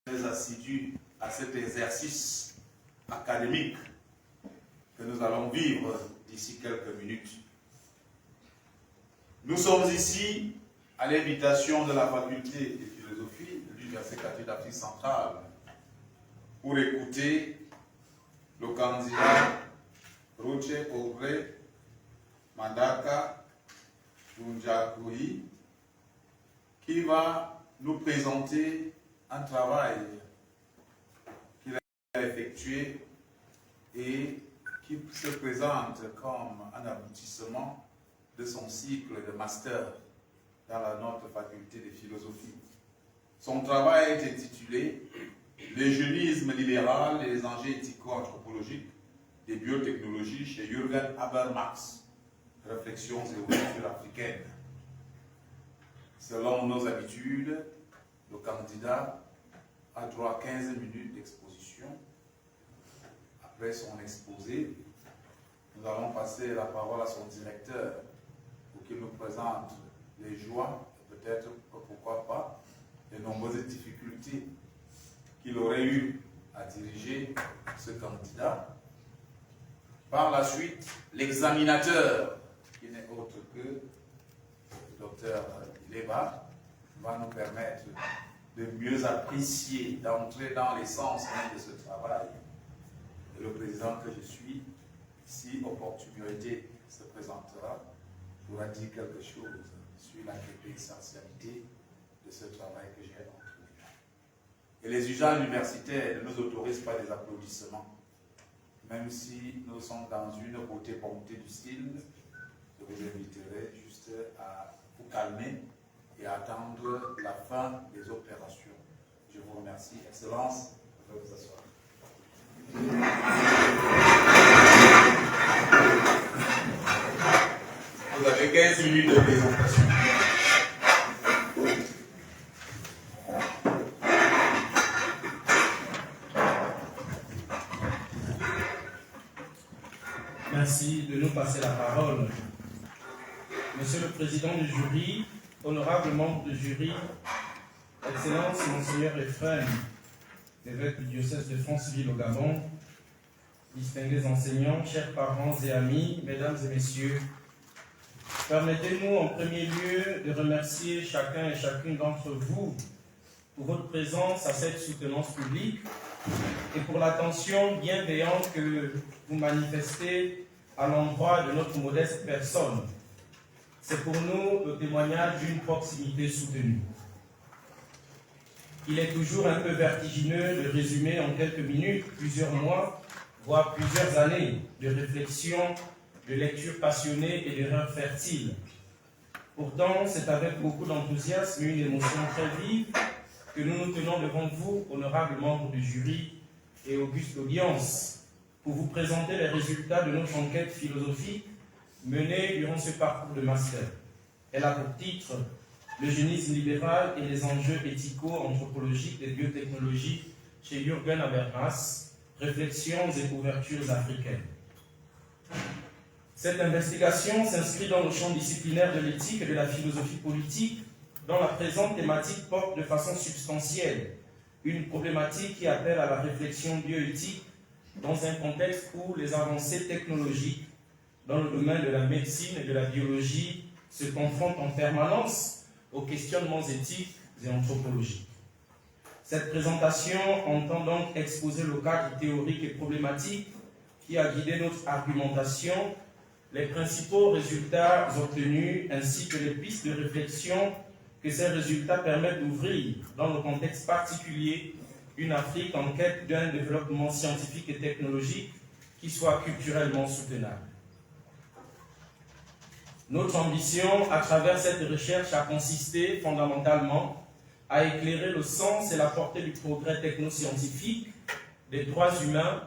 très assidus à cet exercice académique que nous allons vivre d'ici quelques minutes. Nous sommes ici à l'invitation de la faculté de philosophie de l'Université catholique d'Afrique centrale pour écouter le candidat Roche Obre Mandaka Junjakui qui va nous présenter un travail qu'il a effectué et qui se présente comme un aboutissement de son cycle de master dans notre faculté de philosophie. Son travail est intitulé « L'eugénisme libéral et les enjeux éthico-anthropologiques des biotechnologies chez Jürgen Habermas, réflexions et ouvertures africaines ». Selon nos habitudes, le candidat a droit à 15 minutes d'exposition. Après son exposé, nous allons passer la parole à son directeur pour qu'il nous présente les joies, et peut-être, pourquoi pas, les nombreuses difficultés qu'il aurait eu à diriger ce candidat. Par la suite, l'examinateur, qui n'est autre que le docteur Leva, va nous permettre de mieux apprécier, d'entrer dans l'essence même de ce travail. Et le président que je suis, si opportunité se présentera, pourra dire quelque chose sur la essentialité de ce travail que j'ai entrepris. Et les usages universitaires ne nous autorisent pas des applaudissements. Même si nous sommes dans une beauté ponctée du style, je vous inviterai juste à vous calmer et à attendre la fin des opérations. Je vous remercie. Excellence, je vais vous asseoir. Vous avez 15 minutes de présentation. Merci de nous passer la parole. Monsieur le Président du jury, honorables membres du jury, Excellence Monseigneur Ephraim, évêque du diocèse de Franceville au Gabon, distingués enseignants, chers parents et amis, mesdames et messieurs, permettez-nous en premier lieu de remercier chacun et chacune d'entre vous pour votre présence à cette soutenance publique et pour l'attention bienveillante que vous manifestez à l'endroit de notre modeste personne. C'est pour nous le témoignage d'une proximité soutenue. Il est toujours un peu vertigineux de résumer en quelques minutes, plusieurs mois, voire plusieurs années de réflexion, de lecture passionnée et d'erreurs fertiles. Pourtant, c'est avec beaucoup d'enthousiasme et une émotion très vive que nous nous tenons devant vous, honorables membres du jury et auguste audience, pour vous présenter les résultats de notre enquête philosophique menée durant ce parcours de master. Elle a pour titre « L'eugénisme libéral et les enjeux éthico-anthropologiques des biotechnologies chez Jürgen Habermas, réflexions et ouvertures africaines ». Cette investigation s'inscrit dans le champ disciplinaire de l'éthique et de la philosophie politique, dont la présente thématique porte de façon substantielle une problématique qui appelle à la réflexion bioéthique dans un contexte où les avancées technologiques dans le domaine de la médecine et de la biologie se confrontent en permanence aux questionnements éthiques et anthropologiques. Cette présentation entend donc exposer le cadre théorique et problématique qui a guidé notre argumentation, les principaux résultats obtenus ainsi que les pistes de réflexion que ces résultats permettent d'ouvrir dans le contexte particulier d'une Afrique en quête d'un développement scientifique et technologique qui soit culturellement soutenable. Notre ambition à travers cette recherche a consisté fondamentalement à éclairer le sens et la portée du progrès technoscientifique, des droits humains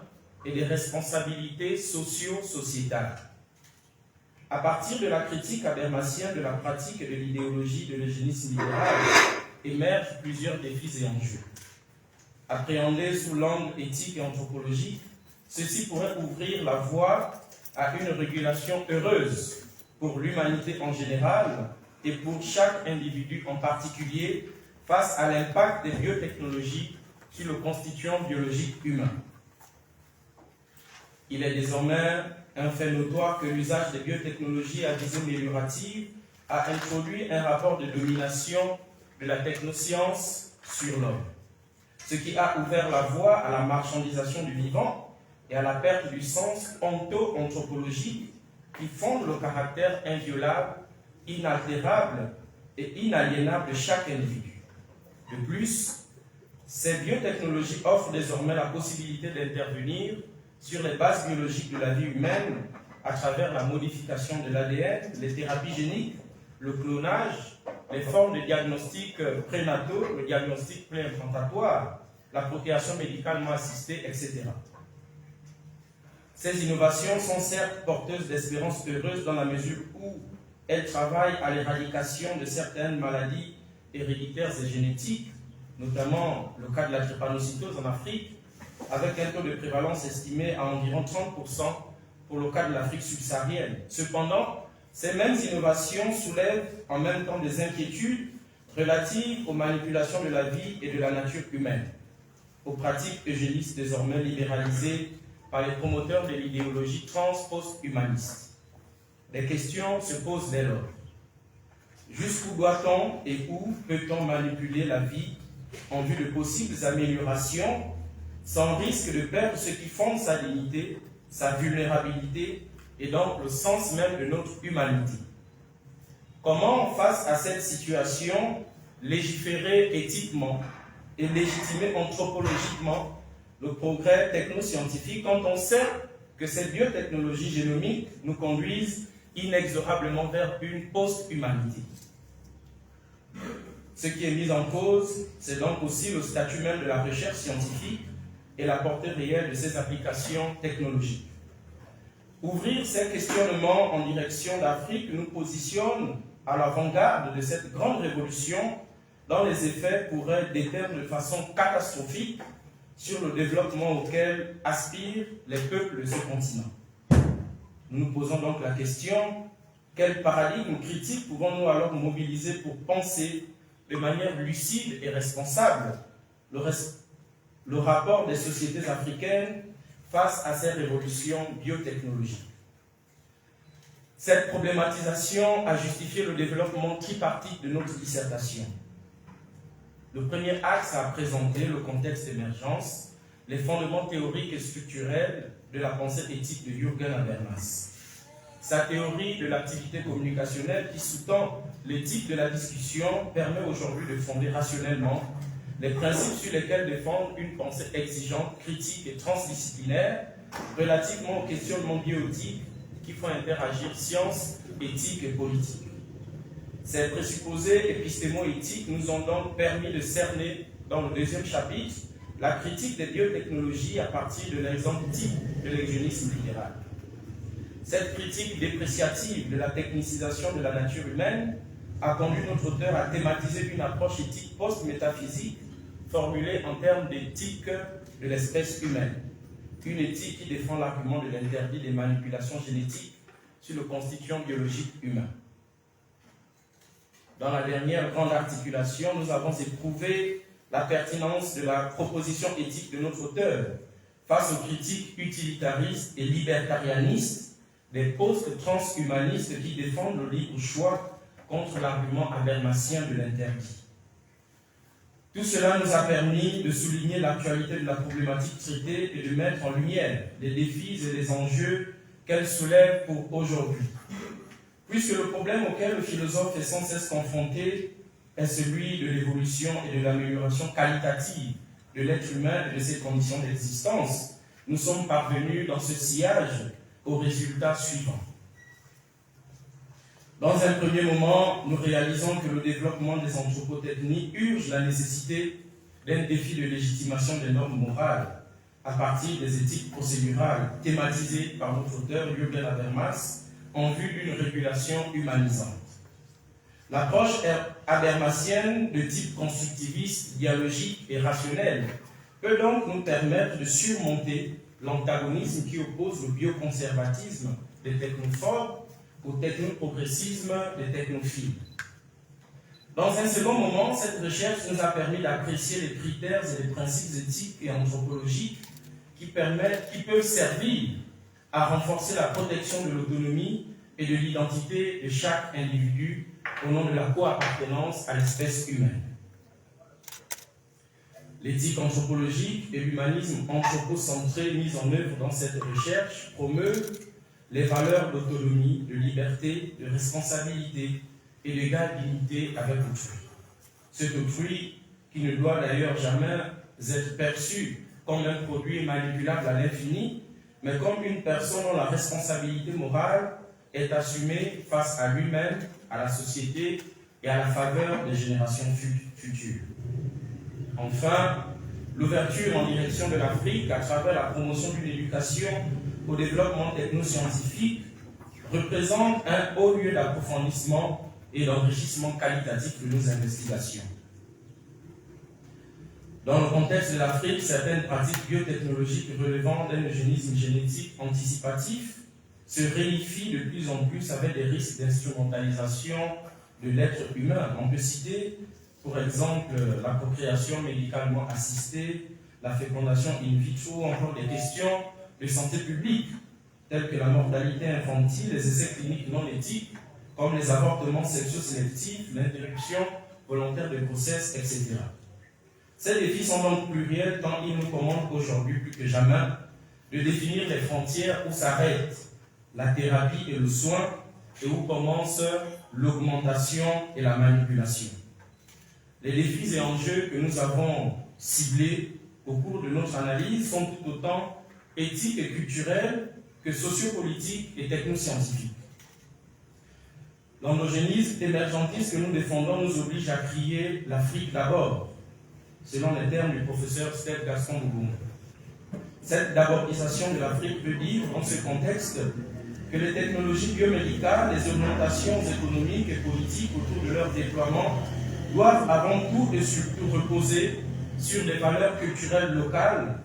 et des responsabilités socio-sociétales. À partir de la critique habermasienne de la pratique et de l'idéologie de l'eugénisme libéral, émergent plusieurs défis et enjeux. Appréhendés sous l'angle éthique et anthropologique, ceci pourrait ouvrir la voie à une régulation heureuse pour l'humanité en général et pour chaque individu en particulier face à l'impact des biotechnologies sur le constituant biologique humain. Il est désormais un fait notoire que l'usage des biotechnologies à visée améliorative a introduit un rapport de domination de la technoscience sur l'homme, ce qui a ouvert la voie à la marchandisation du vivant et à la perte du sens onto-anthropologique qui fonde le caractère inviolable, inaltérable et inaliénable de chaque individu. De plus, ces biotechnologies offrent désormais la possibilité d'intervenir sur les bases biologiques de la vie humaine à travers la modification de l'ADN, les thérapies géniques, le clonage, les formes de diagnostic prénataux, le diagnostic préimplantatoire, la procréation médicalement assistée, etc. Ces innovations sont certes porteuses d'espérances heureuses dans la mesure où elles travaillent à l'éradication de certaines maladies héréditaires et génétiques, notamment le cas de la drépanocytose en Afrique, avec un taux de prévalence estimé à environ 30% pour le cas de l'Afrique subsaharienne. Cependant, ces mêmes innovations soulèvent en même temps des inquiétudes relatives aux manipulations de la vie et de la nature humaine, aux pratiques eugénistes désormais libéralisées par les promoteurs de l'idéologie trans-post-humaniste. Les questions se posent dès lors. Jusqu'où doit-on et où peut-on manipuler la vie en vue de possibles améliorations sans risque de perdre ce qui fonde sa dignité, sa vulnérabilité et donc le sens même de notre humanité? Comment, face à cette situation, légiférer éthiquement et légitimer anthropologiquement le progrès technoscientifique quand on sait que ces biotechnologies génomiques nous conduisent inexorablement vers une post-humanité? Ce qui est mis en cause, c'est donc aussi le statut même de la recherche scientifique et la portée réelle de ses applications technologiques. Ouvrir ces questionnements en direction d'Afrique nous positionne à l'avant-garde de cette grande révolution dont les effets pourraient déterminer de façon catastrophique sur le développement auquel aspirent les peuples de ce continent. Nous nous posons donc la question, quel paradigme critique pouvons-nous alors mobiliser pour penser de manière lucide et responsable le rapport des sociétés africaines face à ces révolutions biotechnologiques? Cette problématisation a justifié le développement tripartite de notre dissertation. Le premier axe a présenté le contexte d'émergence, les fondements théoriques et structurels de la pensée éthique de Jürgen Habermas. Sa théorie de l'activité communicationnelle qui sous-tend l'éthique de la discussion permet aujourd'hui de fonder rationnellement les principes sur lesquels défendre une pensée exigeante, critique et transdisciplinaire relativement aux questionnements bioéthiques qui font interagir science, éthique et politique. Ces présupposés épistémo-éthiques nous ont donc permis de cerner, dans le deuxième chapitre, la critique des biotechnologies à partir de l'exemple type de l'eugénisme libéral. Cette critique dépréciative de la technicisation de la nature humaine a conduit notre auteur à thématiser une approche éthique post-métaphysique formulée en termes d'éthique de l'espèce humaine. Une éthique qui défend l'argument de l'interdit des manipulations génétiques sur le constituant biologique humain. Dans la dernière grande articulation, nous avons éprouvé la pertinence de la proposition éthique de notre auteur face aux critiques utilitaristes et libertarianistes des post-transhumanistes qui défendent le libre choix contre l'argument habermasien de l'interdit. Tout cela nous a permis de souligner l'actualité de la problématique traitée et de mettre en lumière les défis et les enjeux qu'elle soulève pour aujourd'hui. Puisque le problème auquel le philosophe est sans cesse confronté est celui de l'évolution et de l'amélioration qualitative de l'être humain et de ses conditions d'existence, nous sommes parvenus dans ce sillage au résultat suivant. Dans un premier moment, nous réalisons que le développement des anthropotechnies urge la nécessité d'un défi de légitimation des normes morales à partir des éthiques procédurales thématisées par notre auteur Jürgen Habermas en vue d'une régulation humanisante. L'approche habermasienne de type constructiviste, dialogique et rationnel peut donc nous permettre de surmonter l'antagonisme qui oppose le bioconservatisme des technophobes au technoprogressisme des technophiles. Dans un second moment, cette recherche nous a permis d'apprécier les critères et les principes éthiques et anthropologiques qui peuvent servir à renforcer la protection de l'autonomie et de l'identité de chaque individu au nom de la co-appartenance à l'espèce humaine. L'éthique anthropologique et l'humanisme anthropocentré mis en œuvre dans cette recherche promeuvent les valeurs d'autonomie, de liberté, de responsabilité et d'égale dignité avec autrui. Cet autrui qui ne doit d'ailleurs jamais être perçu comme un produit manipulable à l'infini, mais comme une personne dont la responsabilité morale est assumée face à lui-même, à la société et à la faveur des générations futures. Enfin, l'ouverture en direction de l'Afrique à travers la promotion d'une éducation au développement technoscientifique représente un haut lieu d'approfondissement et d'enrichissement qualitatif de nos investigations. Dans le contexte de l'Afrique, certaines pratiques biotechnologiques relevant d'un eugénisme génétique anticipatif se réunifient de plus en plus avec des risques d'instrumentalisation de l'être humain. On peut citer, pour exemple, la procréation médicalement assistée, la fécondation in vitro, ou encore des questions de santé publique, telles que la mortalité infantile, les essais cliniques non éthiques, comme les avortements sexo-sélectifs, l'interruption volontaire de grossesse, etc. Ces défis sont donc pluriels tant ils nous commandent aujourd'hui plus que jamais de définir les frontières où s'arrête la thérapie et le soin et où commence l'augmentation et la manipulation. Les défis et enjeux que nous avons ciblés au cours de notre analyse sont tout autant éthiques et culturels que sociopolitiques et technoscientifiques. L'endogénisme émergentiste que nous défendons nous oblige à crier l'Afrique d'abord, selon les termes du professeur Steph Gaston Bougon. Cette d'abordisation de l'Afrique veut dire, dans ce contexte, que les technologies biomédicales, les augmentations économiques et politiques autour de leur déploiement doivent avant tout et surtout reposer sur des valeurs culturelles locales,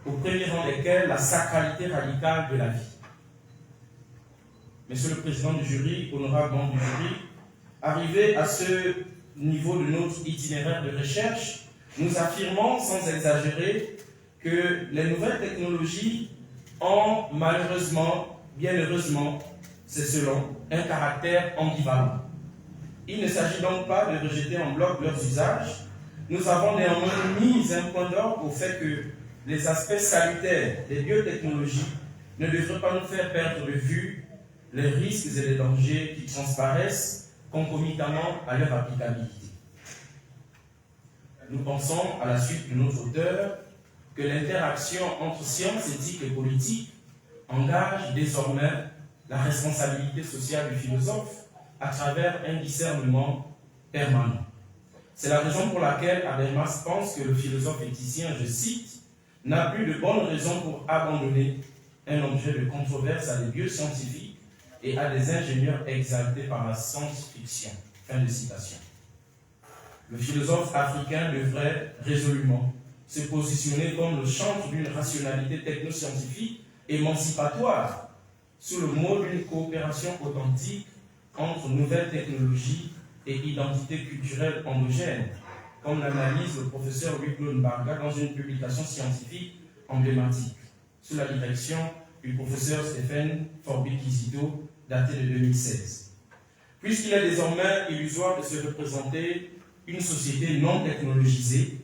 au premier rang desquelles la sacralité radicale de la vie. Monsieur le Président du jury, honorable membre du jury, arrivé à ce niveau de notre itinéraire de recherche, nous affirmons sans exagérer que les nouvelles technologies ont malheureusement, bien heureusement, c'est selon, un caractère ambivalent. Il ne s'agit donc pas de rejeter en bloc leurs usages. Nous avons néanmoins mis un point d'ordre au fait que les aspects salutaires des biotechnologies ne devraient pas nous faire perdre de vue les risques et les dangers qui transparaissent concomitamment à leur applicabilité. Nous pensons, à la suite de notre auteur, que l'interaction entre sciences, éthique et politique engage désormais la responsabilité sociale du philosophe à travers un discernement permanent. C'est la raison pour laquelle Habermas pense que le philosophe éthicien, je cite, n'a plus de bonnes raisons pour abandonner un objet de controverse à des bioscientifiques et à des ingénieurs exaltés par la science-fiction. Fin de citation. Le philosophe africain devrait résolument se positionner comme le chantre d'une rationalité technoscientifique émancipatoire sous le mot d'une coopération authentique entre nouvelles technologies et identités culturelles endogènes, comme l'analyse le professeur Wiglund Barga dans une publication scientifique emblématique, sous la direction du professeur Stéphane Forby-Kizito, daté de 2016. Puisqu'il est désormais illusoire de se représenter une société non technologisée,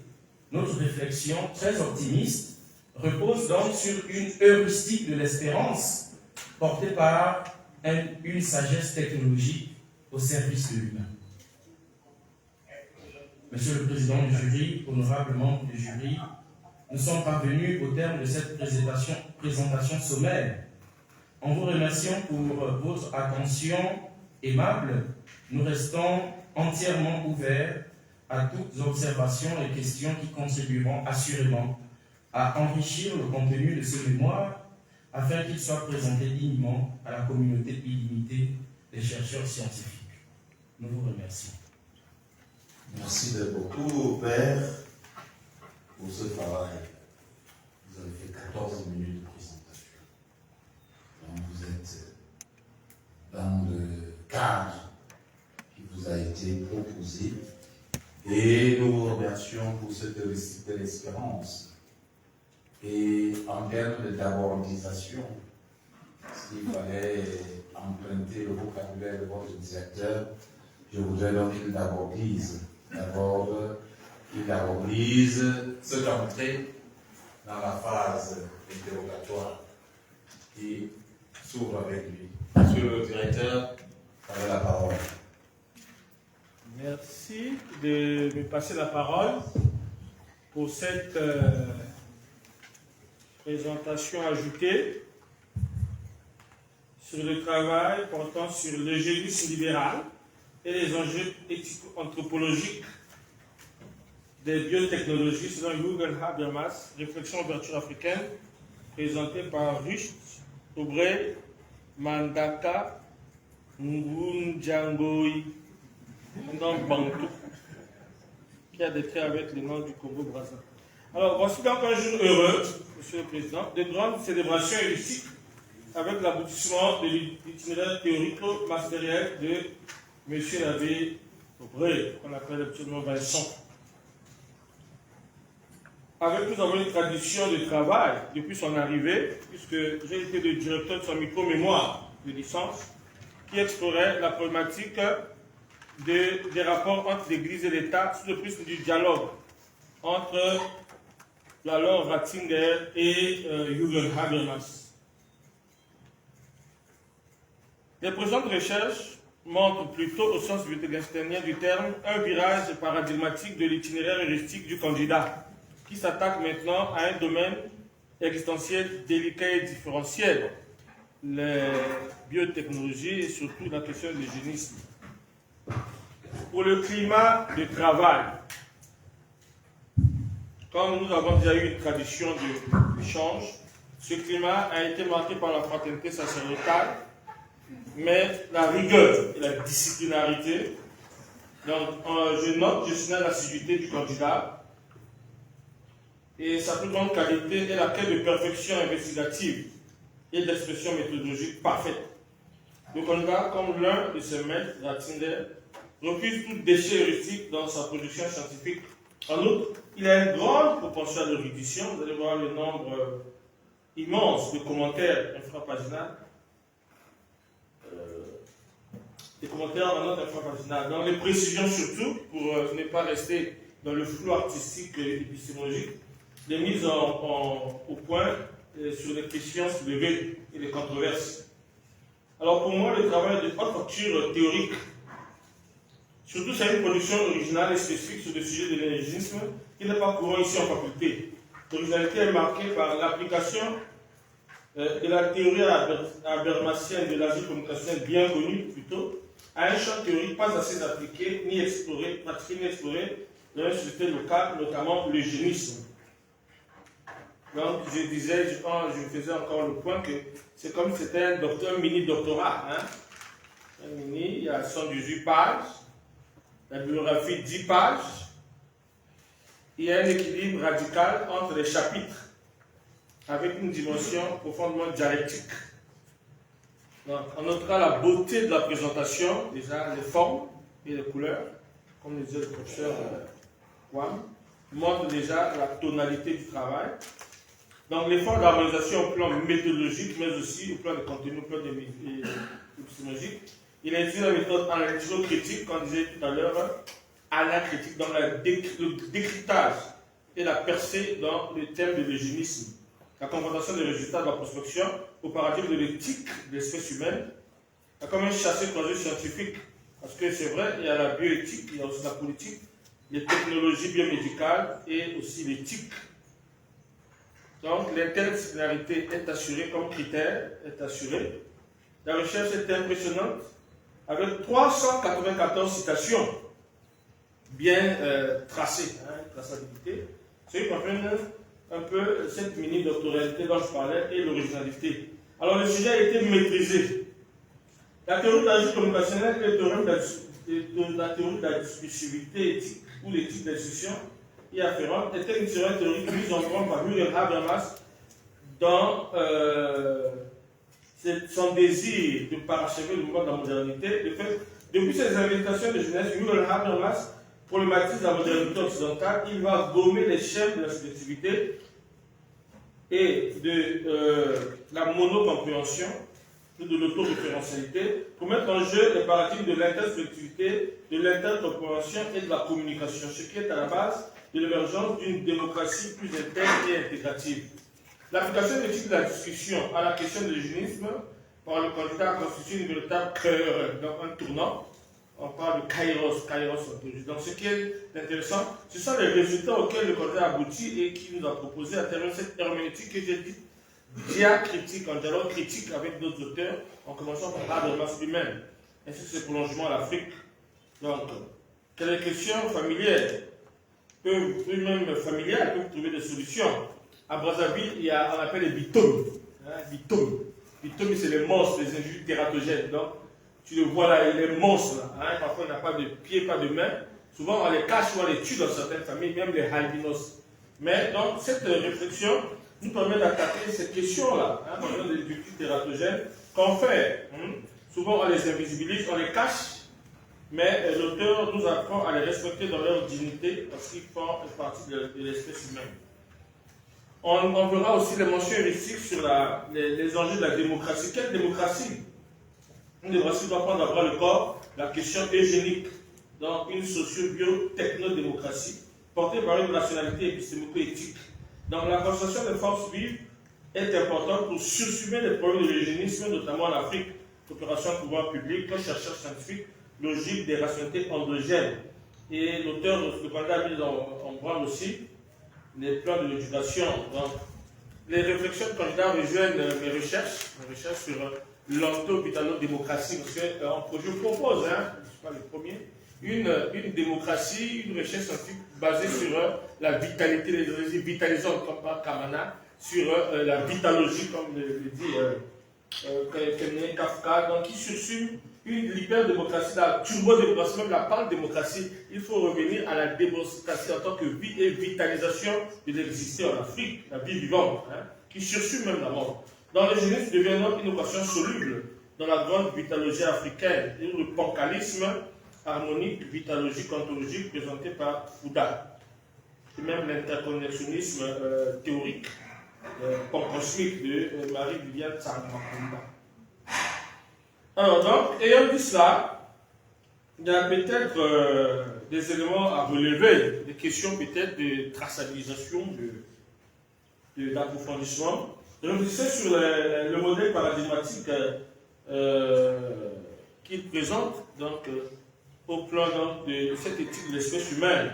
notre réflexion très optimiste repose donc sur une heuristique de l'espérance portée par une sagesse technologique au service de l'humain. Monsieur le Président du jury, honorable membre du jury, nous sommes parvenus au terme de cette présentation sommaire. En vous remerciant pour votre attention aimable, nous restons entièrement ouverts à toutes observations et questions qui contribueront assurément à enrichir le contenu de ce mémoire afin qu'il soit présenté dignement à la communauté illimitée des chercheurs scientifiques. Nous vous remercions. Merci beaucoup, Père, pour ce travail. Vous avez fait 14 minutes de présentation. Donc vous êtes dans le cadre qui vous a été proposé. cette réussite de l'espérance. Et en termes d'abordisation, s'il fallait emprunter le vocabulaire de votre directeur, je voudrais donc qu'il abordise. D'abord, qu'il abordise cette entrée dans la phase interrogatoire qui s'ouvre avec lui. Monsieur le directeur, vous avez la parole. Merci de me passer la parole pour cette présentation ajoutée sur le travail portant sur l'eugénisme libéral et les enjeux éthico-anthropologiques des biotechnologies selon Jürgen Habermas, réflexion ouverture africaine, présentée par Ruth Aubrey Mandaka Ngunjangoi, un nom bantou, qui a des traits avec le nom du Congo-Brazza. Alors, voici donc un jour heureux, Monsieur le Président, de grandes célébrations hélistiques avec l'aboutissement de l'itinéraire théorico-matériel de M. l'abbé Aubrey, qu'on appelle absolument Vincent. Avec nous avons une tradition de travail depuis son arrivée, puisque j'ai été le directeur de son micro-mémoire de licence, qui explorait la problématique des rapports entre l'Église et l'État sous le prisme du dialogue entre l'alors Ratzinger et Jürgen Habermas. Les présentes recherches montrent plutôt, au sens wittgensteinien du terme, un virage paradigmatique de l'itinéraire heuristique du candidat, qui s'attaque maintenant à un domaine existentiel délicat et différentiel, les biotechnologies et surtout la question de l'eugénisme. Pour le climat de travail, comme nous avons déjà eu une tradition d'échange, ce climat a été marqué par la fraternité sacerdotale, mais la rigueur et la disciplinarité. Donc, je note, je signale l'assiduité du candidat et sa plus grande qualité est la quête de perfection investigative et d'expression méthodologique parfaite. Le candidat, comme l'un de ses maîtres, Ratzinger, refuse tout déchet heuristique dans sa production scientifique. En outre, il a une grande propension à l'érudition. Vous allez voir le nombre immense de commentaires infrapaginaux. Des commentaires en note infrapaginale. Dans les précisions surtout, pour ne pas rester dans le flou artistique et épistémologique, les mises au point sur les questions soulevées et les controverses. Alors pour moi, le travail de haute facture théorique, surtout c'est une production originale et spécifique sur le sujet de l'énergisme qui n'est pas courant ici en faculté. L'originalité est marquée par l'application de la théorie habermasienne de l'agir communicationnel bien connue plutôt, à un champ théorique pas assez appliqué, ni exploré, pratiqué, ni exploré dans une société locale, notamment l'eugénisme. Donc, je disais, je faisais encore le point que c'est comme si c'était un mini-doctorat. Hein? Un mini, il y a 118 pages, la bibliographie 10 pages, il y a un équilibre radical entre les chapitres, avec une dimension profondément dialectique. Donc, on notera la beauté de la présentation, déjà les formes et les couleurs, comme le disait le professeur Wam, montre déjà la tonalité du travail. Donc, l'effort d'harmonisation au plan méthodologique, mais aussi au plan de contenu, au plan de épistémologique. Il a utilisé la méthode analytico-critique, comme on disait tout à l'heure, anacritique, dans le décryptage et la percée dans le thème de l'eugénisme. La confrontation des résultats de la prospection au paradigme de l'éthique de l'espèce humaine, a comme un chassé-croisé scientifique. Parce que c'est vrai, il y a la bioéthique, il y a aussi la politique, les technologies biomédicales et aussi l'éthique. Donc l'interdisciplinarité est assurée comme critère, est assurée. La recherche est impressionnante, avec 394 citations bien tracées, hein, traçabilité. Ce qui confirme un peu cette mini-doctoralité dont je parlais et l'originalité. Alors le sujet a été maîtrisé. La théorie de l'agir communicationnel et la théorie de la discursivité éthique ou l'éthique des discussions y afférente était une théorie mise en forme par Jürgen Habermas dans son désir de parachever le mouvement de la modernité. De fait, depuis ses invitations de jeunesse, Jürgen Habermas problématise la modernité occidentale, il va gommer les chaînes de la subjectivité et de la monocompréhension, de l'autoréférentialité, pour mettre en jeu les paradigmes de l'intersubjectivité, de l'intercompréhension et de la communication, ce qui est à la base de l'émergence d'une démocratie plus intègre et intégrative. L'application de l'éthique de la discussion à la question de l'eugénisme par le candidat constitue une véritable un tournant. On parle de kairos ontologie. Donc ce qui est intéressant, ce sont les résultats auxquels le candidat aboutit et qui nous a proposé à travers cette herméneutique que j'ai dit, diacritique, en dialogue critique avec d'autres auteurs, en commençant par Habermas lui-même, ainsi que ses prolongements à l'Afrique. Donc, quelles questions familières peuvent trouver des solutions. À Brazzaville, il y a, on appelle les bitomes. Bitomes, c'est les monstres, les individus tératogènes. Donc, tu le vois là, il est monstre là. Parfois, il n'a pas de pieds, pas de mains. Souvent, on les cache ou on les tue dans certaines familles, même les albinos. Mais donc, cette réflexion nous permet d'attaquer cette question-là, par exemple, des individus tératogènes. Qu'on fait souvent, on les invisibilise, on les cache, mais l'auteur nous apprend à les respecter dans leur dignité parce qu'ils font partie de l'espèce humaine. On verra aussi les mentions héuristiques sur les enjeux de la démocratie. Quelle démocratie? Une démocratie doit prendre d'abord le corps, la question eugénique, donc une socio-bio-techno-démocratie, portée par une rationalité épistémico-éthique. Donc la concentration des forces vives est importante pour sursumer les problèmes de l'eugénisme, notamment en Afrique, coopération pouvoir public, chercheurs scientifiques, logique des rationalités endogènes. Et l'auteur de ce candidat a mis en branle aussi les plans de l'éducation. Donc, les réflexions de candidat rejoignent mes recherches sur l'onto-vitalo-démocratie, parce qu'en projet, je propose, je ne suis pas le premier, une démocratie, une recherche scientifique basée sur la vitalité, les énergies vitalisantes, comme par Kamana, sur la vitalogie, comme le dit Kafka, donc qui sursume une l'hyper-démocratie, la turbo-démocratie, même la pan-démocratie. Il faut revenir à la démocratie en tant que vie et vitalisation de l'existence en Afrique, la vie vivante, qui sursume même la mort. Dans l'eugénisme devient donc une équation soluble dans la grande vitalogie africaine et le pancalisme harmonique, vitalogique, ontologique présenté par Fouda. Et même l'interconnexionnisme théorique, pancosmique de Marie-Viviane Tsarmakunda. Alors donc, ayant dit cela, il y a peut-être des éléments à relever, des questions peut-être de traçabilisation, d'approfondissement. Je me disais sur le modèle paradigmatique qu'il présente donc, au plan donc, de cette éthique de l'espèce humaine.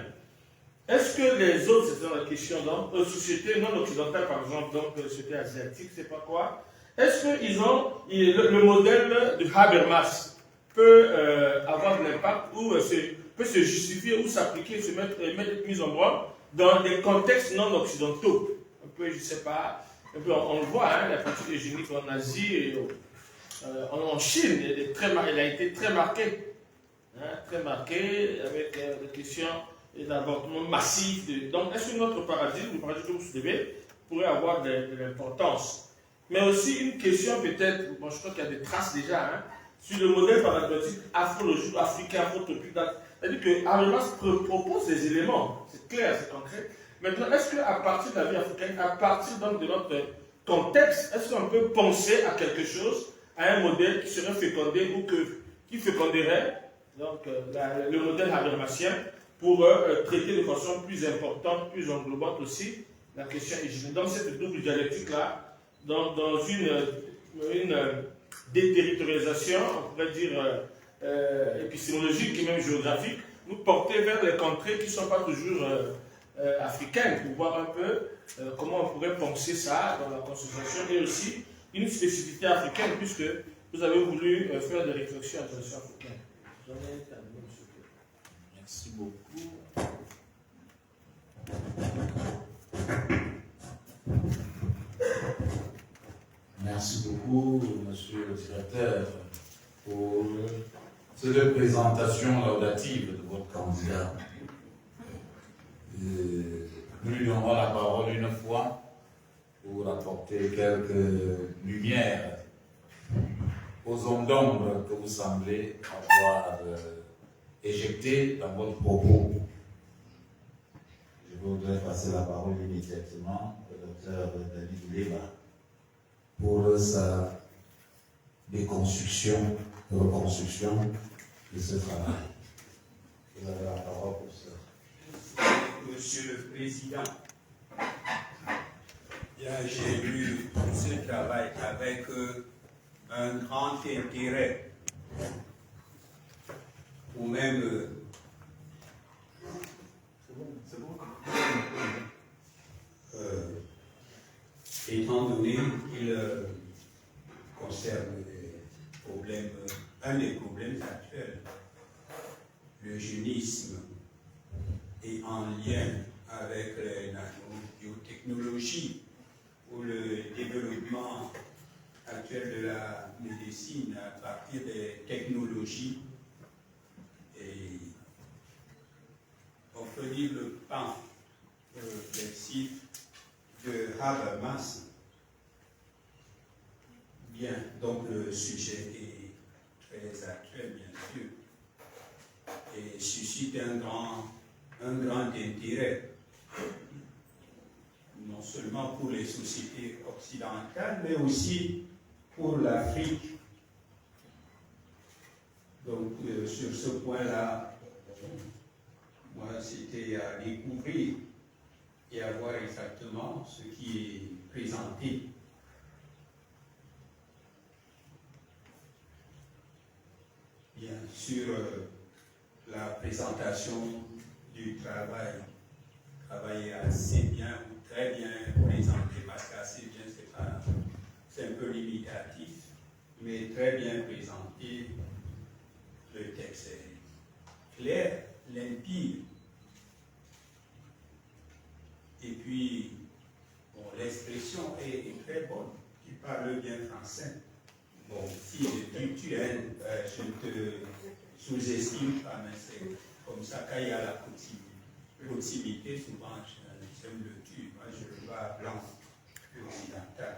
Est-ce que les autres, c'est dans la question, donc, sociétés non occidentales, par exemple, donc sociétés asiatiques, c'est pas quoi, est-ce qu'ils ont le modèle de Habermas peut avoir de l'impact ou peut se justifier ou s'appliquer, être mis en branle dans des contextes non occidentaux? Un peu, je ne sais pas, un peu, on le voit, la pratique eugénique en Asie et en Chine, elle a été très marquée. Très marquée avec des questions d'avortement massif. Donc, est-ce que notre paradigme, le paradigme que vous soulevez, pourrait avoir de l'importance? Mais aussi une question peut-être, bon, je crois qu'il y a des traces déjà, sur le modèle paradigmatique afrologique, africain, afrotopique. C'est-à-dire que Habermas propose des éléments, c'est clair, c'est concret. Maintenant, est-ce qu'à partir de la vie africaine, à partir donc de notre contexte, est-ce qu'on peut penser à quelque chose, à un modèle qui serait fécondé ou qui féconderait donc, le modèle habermasien pour traiter de façon plus importante, plus englobante aussi la question hygiénique. Dans cette double dialectique-là, dans une déterritorialisation, on pourrait dire épistémologique et même géographique, nous porter vers les contrées qui ne sont pas toujours africaines, pour voir un peu comment on pourrait penser ça dans la concentration et aussi une spécificité africaine, puisque vous avez voulu faire des réflexions à l'attention africaine. Merci beaucoup. Merci beaucoup, monsieur le directeur, pour cette présentation laudative de votre candidat. Nous lui donnerons la parole une fois pour apporter quelques lumières aux ondes d'ombre que vous semblez avoir éjecté dans votre propos. Je voudrais passer la parole immédiatement au docteur David Lema pour sa déconstruction, reconstruction de ce travail. Vous avez la parole pour ça. Monsieur le Président, j'ai lu ce travail avec un grand intérêt, ou même étant donné qu'il concerne un des problèmes actuels, le jeunisme, et en lien avec les nanobiotechnologies ou le développement actuel de la médecine à partir des technologies. Et on peut dire le pan flexible de Habermas. Bien, donc le sujet est très actuel, bien sûr, et suscite un grand intérêt, non seulement pour les sociétés occidentales, mais aussi pour l'Afrique. Donc, sur ce point-là, moi, c'était à découvrir et à voir exactement ce qui est présenté. Bien sûr, la présentation du travail est assez bien ou très bien présenté, parce qu'assez bien, c'est un peu limitatif, mais très bien présenté. Le texte est clair, limpide, et puis bon, l'expression est très bonne. Tu parles bien français. Bon, si tu aimes, je ne te sous-estime pas, mais c'est comme ça qu'il y a la proximité, souvent j'aime le tu. Moi, je le vois blanc, occidental.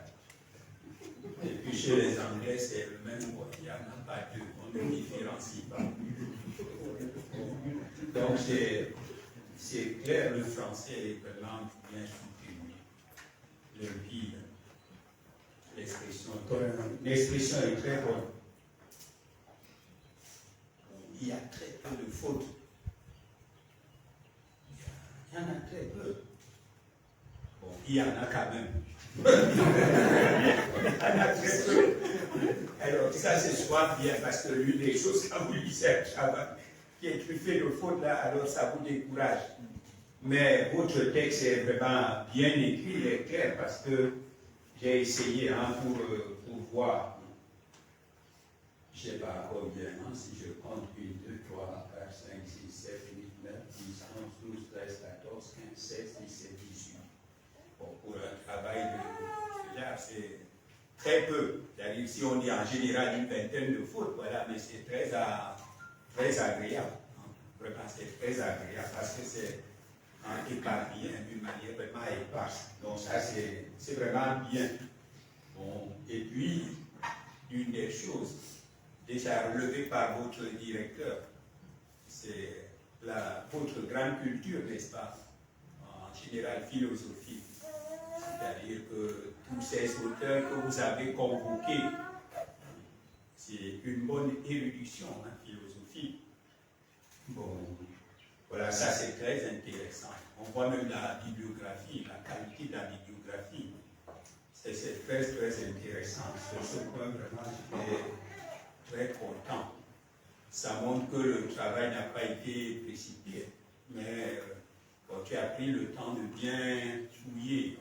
Et puis chez les Anglais, c'est le même mot, il n'y en a pas deux, on ne différencie pas. Donc c'est clair, le français est vraiment bien soutenu. Le vide, l'expression est très bonne. Il y a très peu de fautes. Il y en a très peu. Bon, il y en a quand même. Il y en a très peu. Alors, ça, c'est soit bien, parce que l'une des choses, quand vous lisez qui est truffé de fautes là, alors ça vous décourage. Mais votre texte est vraiment bien écrit, il est clair, parce que j'ai essayé pour voir. Je ne sais pas combien, si je compte 1, 2, 3, 4, 5, 6, 7, 8, 9, 10, 11, 12, 13, 14, 15, 16, 17, 18. Bon, pour un travail de là, c'est très peu. C'est-à-dire, si on dit en général une vingtaine de fautes, voilà, mais c'est très agréable. Vraiment, c'est très agréable parce que c'est éparpillé d'une manière vraiment éparse. Donc, ça, c'est vraiment bien. Bon, et puis, une des choses déjà relevée par votre directeur, c'est votre grande culture, n'est-ce pas, en général philosophie. C'est-à-dire que tous ces auteurs que vous avez convoqués, c'est une bonne érudition en philosophie. Bon, voilà, ça c'est très intéressant. On voit même la bibliographie, la qualité de la bibliographie. C'est très, très intéressant. Sur ce point, vraiment, j'étais très content. Ça montre que le travail n'a pas été précipité, mais tu as pris le temps de bien fouiller,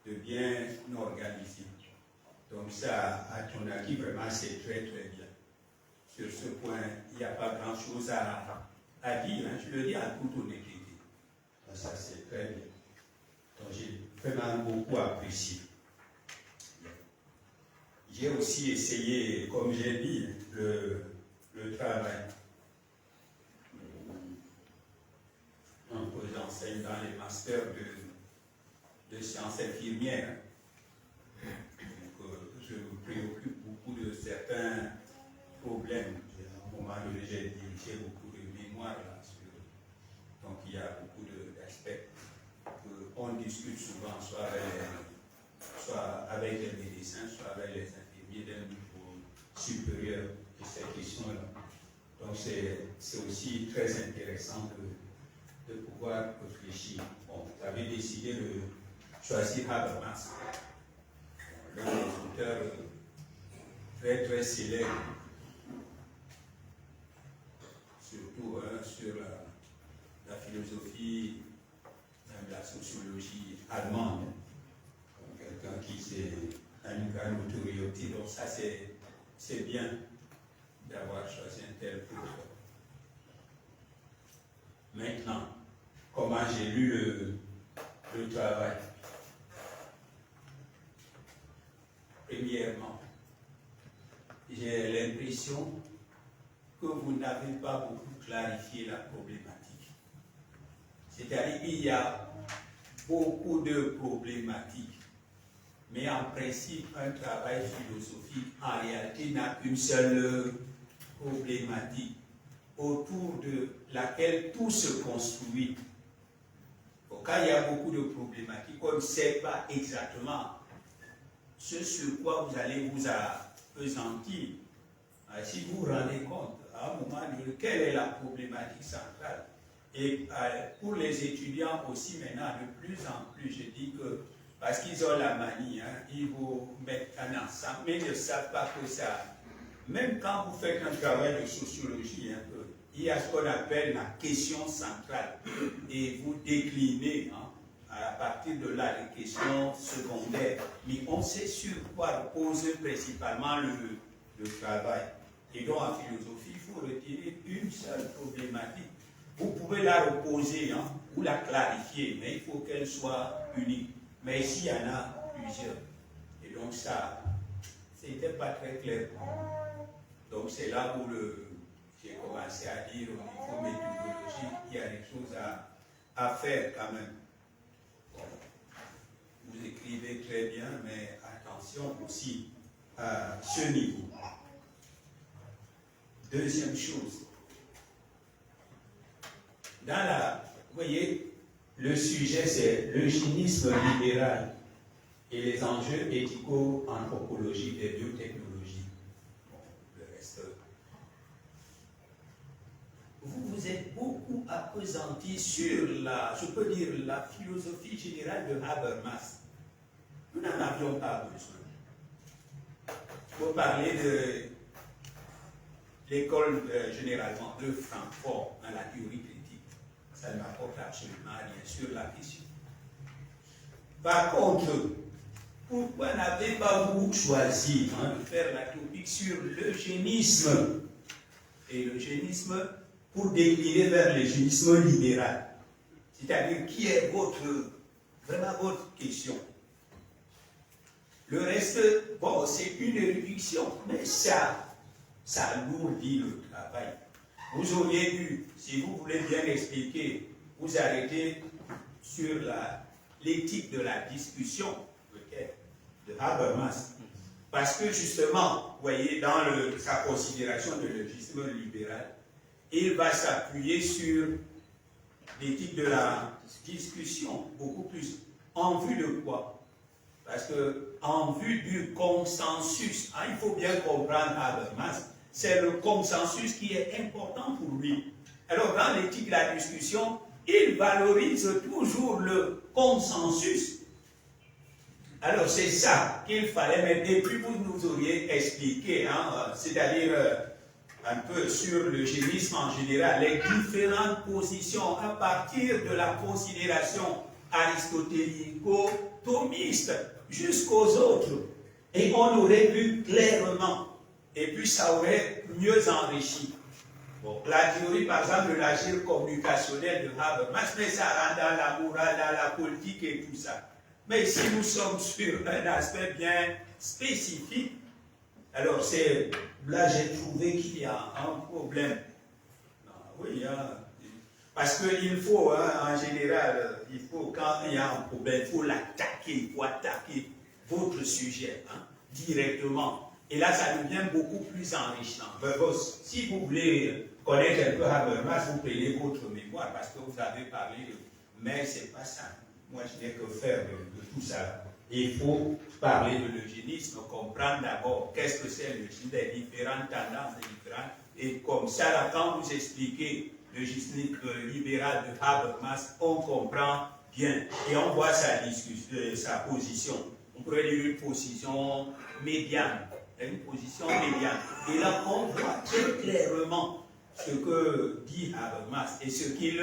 de bien organiser. Donc ça, à ton avis, vraiment, c'est très, très bien. Sur ce point, il n'y a pas grand-chose à dire, hein, je le dis en toute honnêteté. Ça, c'est très bien. Donc j'ai vraiment beaucoup apprécié. J'ai aussi essayé, comme j'ai dit, le travail. Un peu j'enseigne dans les masters de sciences infirmières. Donc, je me préoccupe beaucoup de certains problèmes. À un moment donné, j'ai dirigé beaucoup de discute souvent, soit avec les médecins, soit avec les infirmiers d'un niveau supérieur de ces questions-là. Donc c'est aussi très intéressant de pouvoir réfléchir. Bon, vous avez décidé de choisir Habermas, l'un des auteurs très très célèbres, surtout sur la philosophie, même la sociologie allemande. Quelqu'un qui a une grande autorité, donc ça c'est bien d'avoir choisi un tel auteur. Maintenant, comment j'ai lu le travail? Premièrement, j'ai l'impression que vous n'avez pas beaucoup clarifié la problématique. C'est-à-dire qu'il y a beaucoup de problématiques, mais en principe, un travail philosophique, en réalité, n'a qu'une seule problématique, autour de laquelle tout se construit. Donc, quand il y a beaucoup de problématiques, on ne sait pas exactement ce sur quoi vous allez vous appesantir. Si vous vous rendez compte, à un moment donné, quelle est la problématique centrale? Et pour les étudiants aussi maintenant, de plus en plus, je dis que, parce qu'ils ont la manie, ils vous mettent un ensemble, mais ils ne savent pas que ça... Même quand vous faites un travail de sociologie, il y a ce qu'on appelle la question centrale. Et vous déclinez à partir de là les questions secondaires. Mais on sait sur quoi repose principalement le travail. Et donc en philosophie, il faut retirer une seule problématique. Vous pouvez la reposer ou la clarifier, mais il faut qu'elle soit unique. Mais ici, il y en a plusieurs. Et donc ça, c'était pas très clair pour moi. Donc c'est là où j'ai commencé à dire au niveau méthodologique, il y a des choses à faire quand même. Bon, vous écrivez très bien, mais attention aussi à ce niveau. Deuxième chose, vous voyez, le sujet c'est l'eugénisme libéral et les enjeux éthico-anthropologiques des biotechnologies. Bon, le reste. Vous vous êtes beaucoup appesanti sur je peux dire, la philosophie générale de Habermas. Nous n'en avions pas besoin. Vous parlez de l'école généralement de Francfort dans la théorie critique. Ça ne m'apporte absolument rien sur la question. Par contre, pourquoi n'avez pas vous choisi de faire la topique sur l'eugénisme et l'eugénisme pour décliner vers l'eugénisme libéral? C'est-à-dire, qui est vraiment votre question? Le reste, bon, c'est une réduction, mais ça alourdit le travail. Vous auriez dû, si vous voulez bien expliquer, vous arrêter sur l'éthique de la discussion, peut-être, de Habermas. Parce que justement, vous voyez, dans sa considération de l'eugénisme libéral, il va s'appuyer sur l'éthique de la discussion, beaucoup plus. En vue de quoi? Parce que, en vue du consensus, il faut bien comprendre Habermas, c'est le consensus qui est important pour lui. Alors, dans l'éthique de la discussion, il valorise toujours le consensus. Alors, c'est ça qu'il fallait mettre. Et puis, vous nous auriez expliqué, c'est-à-dire un peu sur l'eugénisme en général, les différentes positions à partir de la considération aristotélico-thomiste jusqu'aux autres. Et on aurait vu clairement. Et puis ça aurait mieux enrichi. Bon, la théorie, par exemple, de l'agir communicationnel de Habermas, mais ça rentre dans la morale, dans la politique et tout ça. Mais ici, nous sommes sur un aspect bien spécifique. Alors, là, j'ai trouvé qu'il y a un problème. Oui, parce qu'il faut, en général, quand il y a un problème, il faut l'attaquer, il faut attaquer votre sujet directement. Et là, ça devient beaucoup plus enrichissant. Si vous voulez connaître un peu Habermas, vous prenez votre mémoire parce que vous avez parlé de... Mais ce n'est pas ça. moi je n'ai que faire de tout ça. Il faut parler de l'eugénisme, comprendre d'abord qu'est-ce que c'est l'eugénisme, des différentes tendances, et comme ça, là, quand vous expliquez l'eugénisme libéral de Habermas, on comprend bien et on voit sa position. On pourrait dire une position médiane, une position médiane. Et là, on voit très clairement ce que dit Habermas et ce qu'il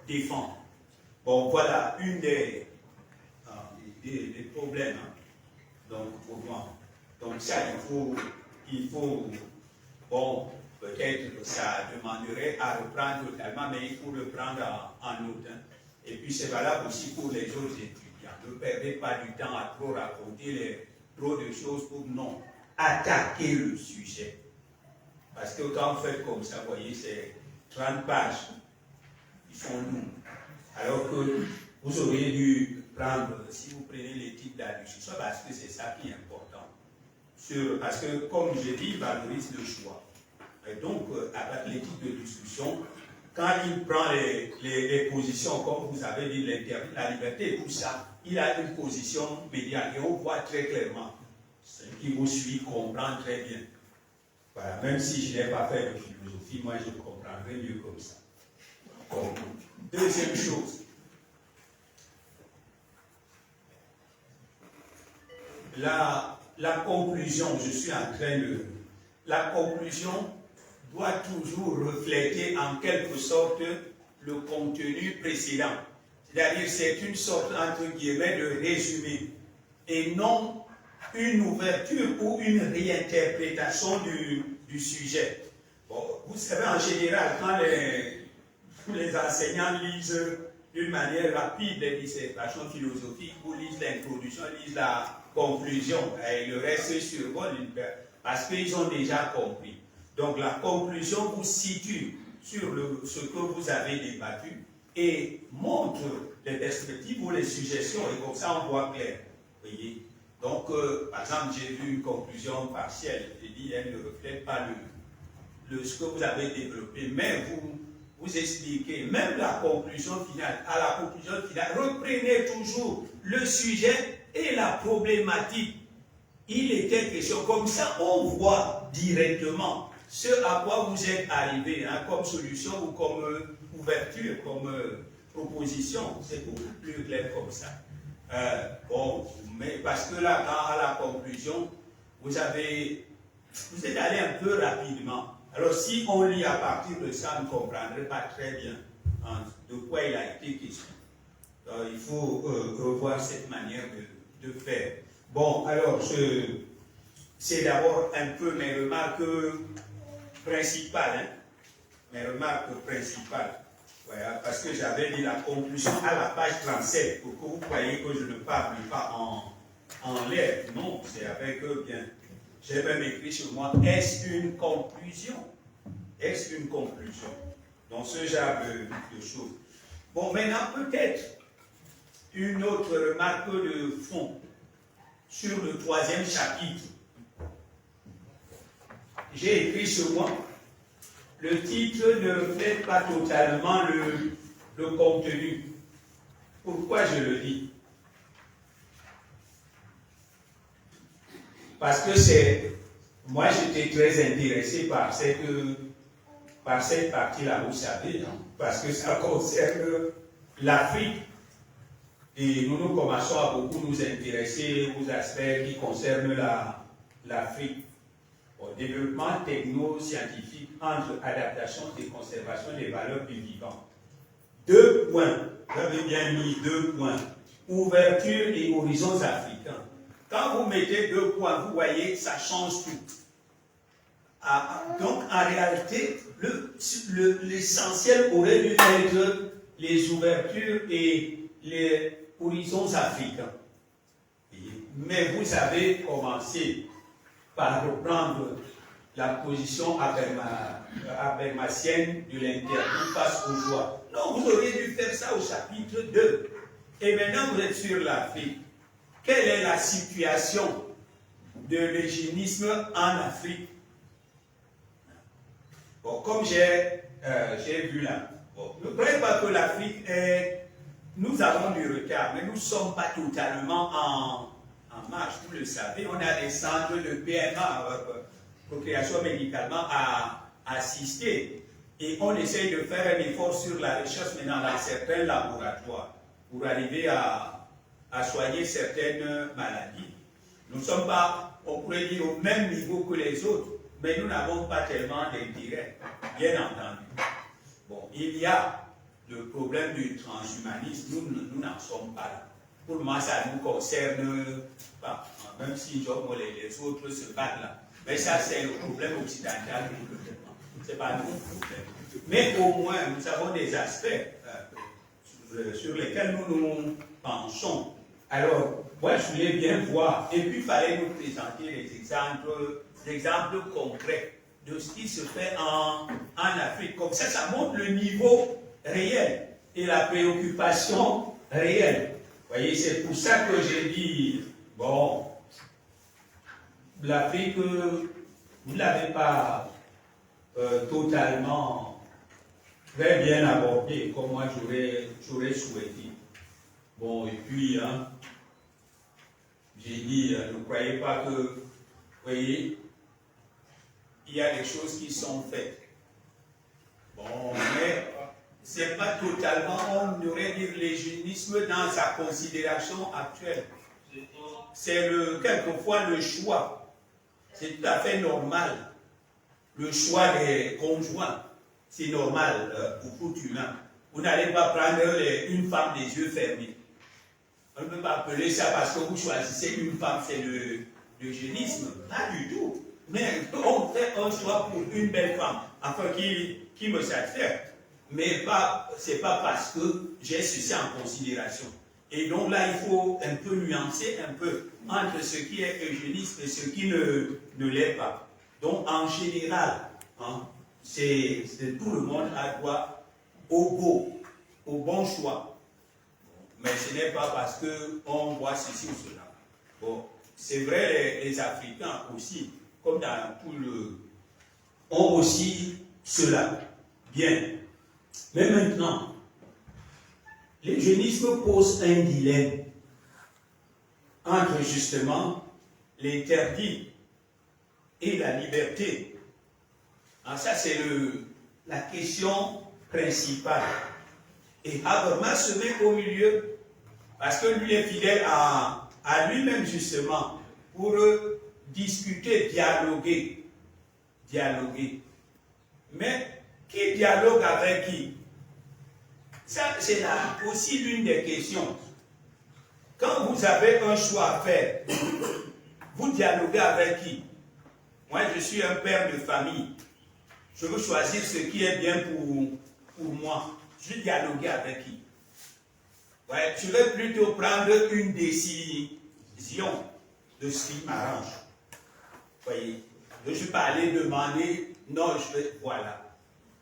défend. Bon, voilà une des problèmes, hein. Donc, pour moi. Donc ça, il faut bon, peut-être que ça demanderait à reprendre totalement, mais il faut le prendre en note. Hein. Et puis c'est valable aussi pour les autres étudiants. Ne perdez pas du temps à trop raconter trop de choses pour non attaquer le sujet. Parce que quand vous faites comme ça, vous voyez, c'est 30 pages. Ils sont lourds. Alors que vous auriez dû prendre, si vous prenez l'éthique de la discussion, parce que c'est ça qui est important. Parce que, comme je dis, il valorise le choix. Et donc, avec l'éthique de discussion, quand il prend les positions, comme vous avez dit, l'interdit, la liberté et tout ça, il a une position médiane. Et on voit très clairement. Ce qui vous suit comprend très bien. Voilà, même si je n'ai pas fait de philosophie, moi je comprendrai mieux comme ça. Bon. Deuxième chose. La conclusion, je suis en train de... La conclusion doit toujours refléter en quelque sorte le contenu précédent. C'est-à-dire c'est une sorte, entre guillemets, de résumé et non une ouverture ou une réinterprétation du sujet. Bon, vous savez, en général, quand les enseignants lisent d'une manière rapide les dissertations philosophiques, ou lisent l'introduction, lisent la conclusion, et le reste survole parce qu'ils ont déjà compris. Donc la conclusion vous situe sur ce que vous avez débattu et montre les perspectives ou les suggestions, et comme ça on voit clair. Voyez. Donc, par exemple, j'ai vu une conclusion partielle, j'ai dit elle ne reflète pas ce que vous avez développé, mais vous expliquez, même la conclusion finale, à la conclusion finale, reprenez toujours le sujet et la problématique. Il était question, comme ça on voit directement ce à quoi vous êtes arrivé, hein, comme solution ou comme ouverture, comme proposition. C'est beaucoup plus clair comme ça. Bon, mais parce que là, à la conclusion, vous êtes allé un peu rapidement. Alors, si on lit à partir de ça, on ne comprendrait pas très bien hein, de quoi il a été question. Alors, il faut revoir cette manière de faire. Bon, alors, c'est d'abord un peu mes remarques principales. Hein, mes remarques principales. Voilà, parce que j'avais dit la conclusion à la page 37, pour que vous croyez que je ne parle pas en l'air. Non, c'est avec eux bien. J'ai même écrit sur moi, est-ce une conclusion? Est-ce une conclusion? Dans ce genre de choses. Bon, maintenant, peut-être une autre remarque de fond sur le 3e chapitre. J'ai écrit sur moi, le titre ne reflète pas totalement le contenu. Pourquoi je le dis? Parce que moi j'étais très intéressé par cette partie-là, vous savez, hein, parce que ça concerne l'Afrique. Et nous commençons à beaucoup nous intéresser aux aspects qui concernent l'Afrique. Au développement techno-scientifique entre adaptation et conservation des valeurs du vivant. 2 points, j'avais bien mis 2 points. Ouverture et horizons africains. Quand vous mettez 2 points, vous voyez, ça change tout. Donc, en réalité, l'essentiel aurait dû être les ouvertures et les horizons africains. Mais vous avez commencé par reprendre la position habermasienne de l'interdit face aux joies. Non, vous auriez dû faire ça au chapitre 2. Et maintenant, vous êtes sur l'Afrique. Quelle est la situation de l'eugénisme en Afrique? Bon, comme j'ai vu là, bon, ne croyez pas que l'Afrique est nous avons du retard, mais nous ne sommes pas totalement en marche, vous le savez. On a des centres de PMA, procréation médicalement assistée, et on essaye de faire un effort sur la recherche maintenant dans certains laboratoires pour arriver à soigner certaines maladies. Nous ne sommes pas, on pourrait dire, au même niveau que les autres, mais nous n'avons pas tellement d'intérêt, bien entendu. Bon, il y a le problème du transhumanisme, nous n'en sommes pas là. Pour moi, ça nous concerne pas, même si les autres se battent là. Mais ça, c'est le problème occidental, ce n'est pas notre problème. Mais au moins, nous avons des aspects sur lesquels nous pensons. Alors, moi, je voulais bien voir, et puis il fallait nous présenter des exemples concrets de ce qui se fait en Afrique. Comme ça montre le niveau réel et la préoccupation réelle. Vous voyez, c'est pour ça que j'ai dit, bon, l'Afrique, vous ne l'avez pas totalement très bien abordée, comme moi j'aurais souhaité. Bon, et puis, hein, j'ai dit, ne croyez pas que, vous voyez, il y a des choses qui sont faites. Bon, mais c'est pas totalement, on devrait dire l'eugénisme dans sa considération actuelle. C'est quelquefois le choix. C'est tout à fait normal. Le choix des conjoints, c'est normal pour tout humain. Vous n'allez pas prendre une femme des yeux fermés. On ne peut pas appeler ça parce que vous choisissez une femme, c'est l'eugénisme. Pas du tout. Mais on fait un choix pour une belle femme, afin qui me satisfait. Mais ce n'est pas parce que j'ai ceci en considération. Et donc là, il faut un peu nuancer un peu entre ce qui est eugénisme et ce qui ne l'est pas. Donc en général, hein, c'est tout le monde a droit au bon choix. Mais ce n'est pas parce qu'on voit ceci ou cela. Bon, c'est vrai, les Africains aussi, comme dans tout ont aussi cela. Bien. Mais maintenant, l'eugénisme pose un dilemme entre justement l'interdit et la liberté. Alors ça, c'est la question principale. Et Habermas se met au milieu parce que lui est fidèle à lui-même justement pour discuter, dialoguer. Mais qui dialogue avec qui? Ça, c'est aussi l'une des questions. Quand vous avez un choix à faire, vous dialoguez avec qui? Moi, je suis un père de famille. Je veux choisir ce qui est bien pour moi. Je vais dialoguer avec qui? Ouais, je vais plutôt prendre une décision de ce qui m'arrange. Voyez, je ne vais pas aller demander, non, voilà.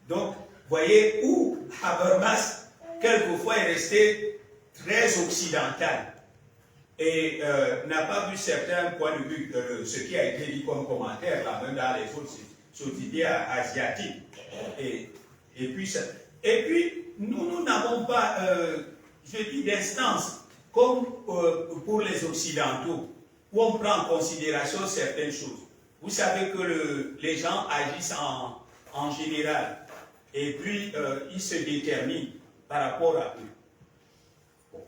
Donc, voyez où Habermas, quelquefois, est resté très occidental et n'a pas vu certains points de vue, ce qui a été dit comme commentaire, là, même dans les autres sociétés asiatiques. Et puis, nous n'avons pas, je dis, d'instance comme pour les Occidentaux, où on prend en considération certaines choses. Vous savez que les gens agissent en général, et puis ils se déterminent par rapport à eux. Bon.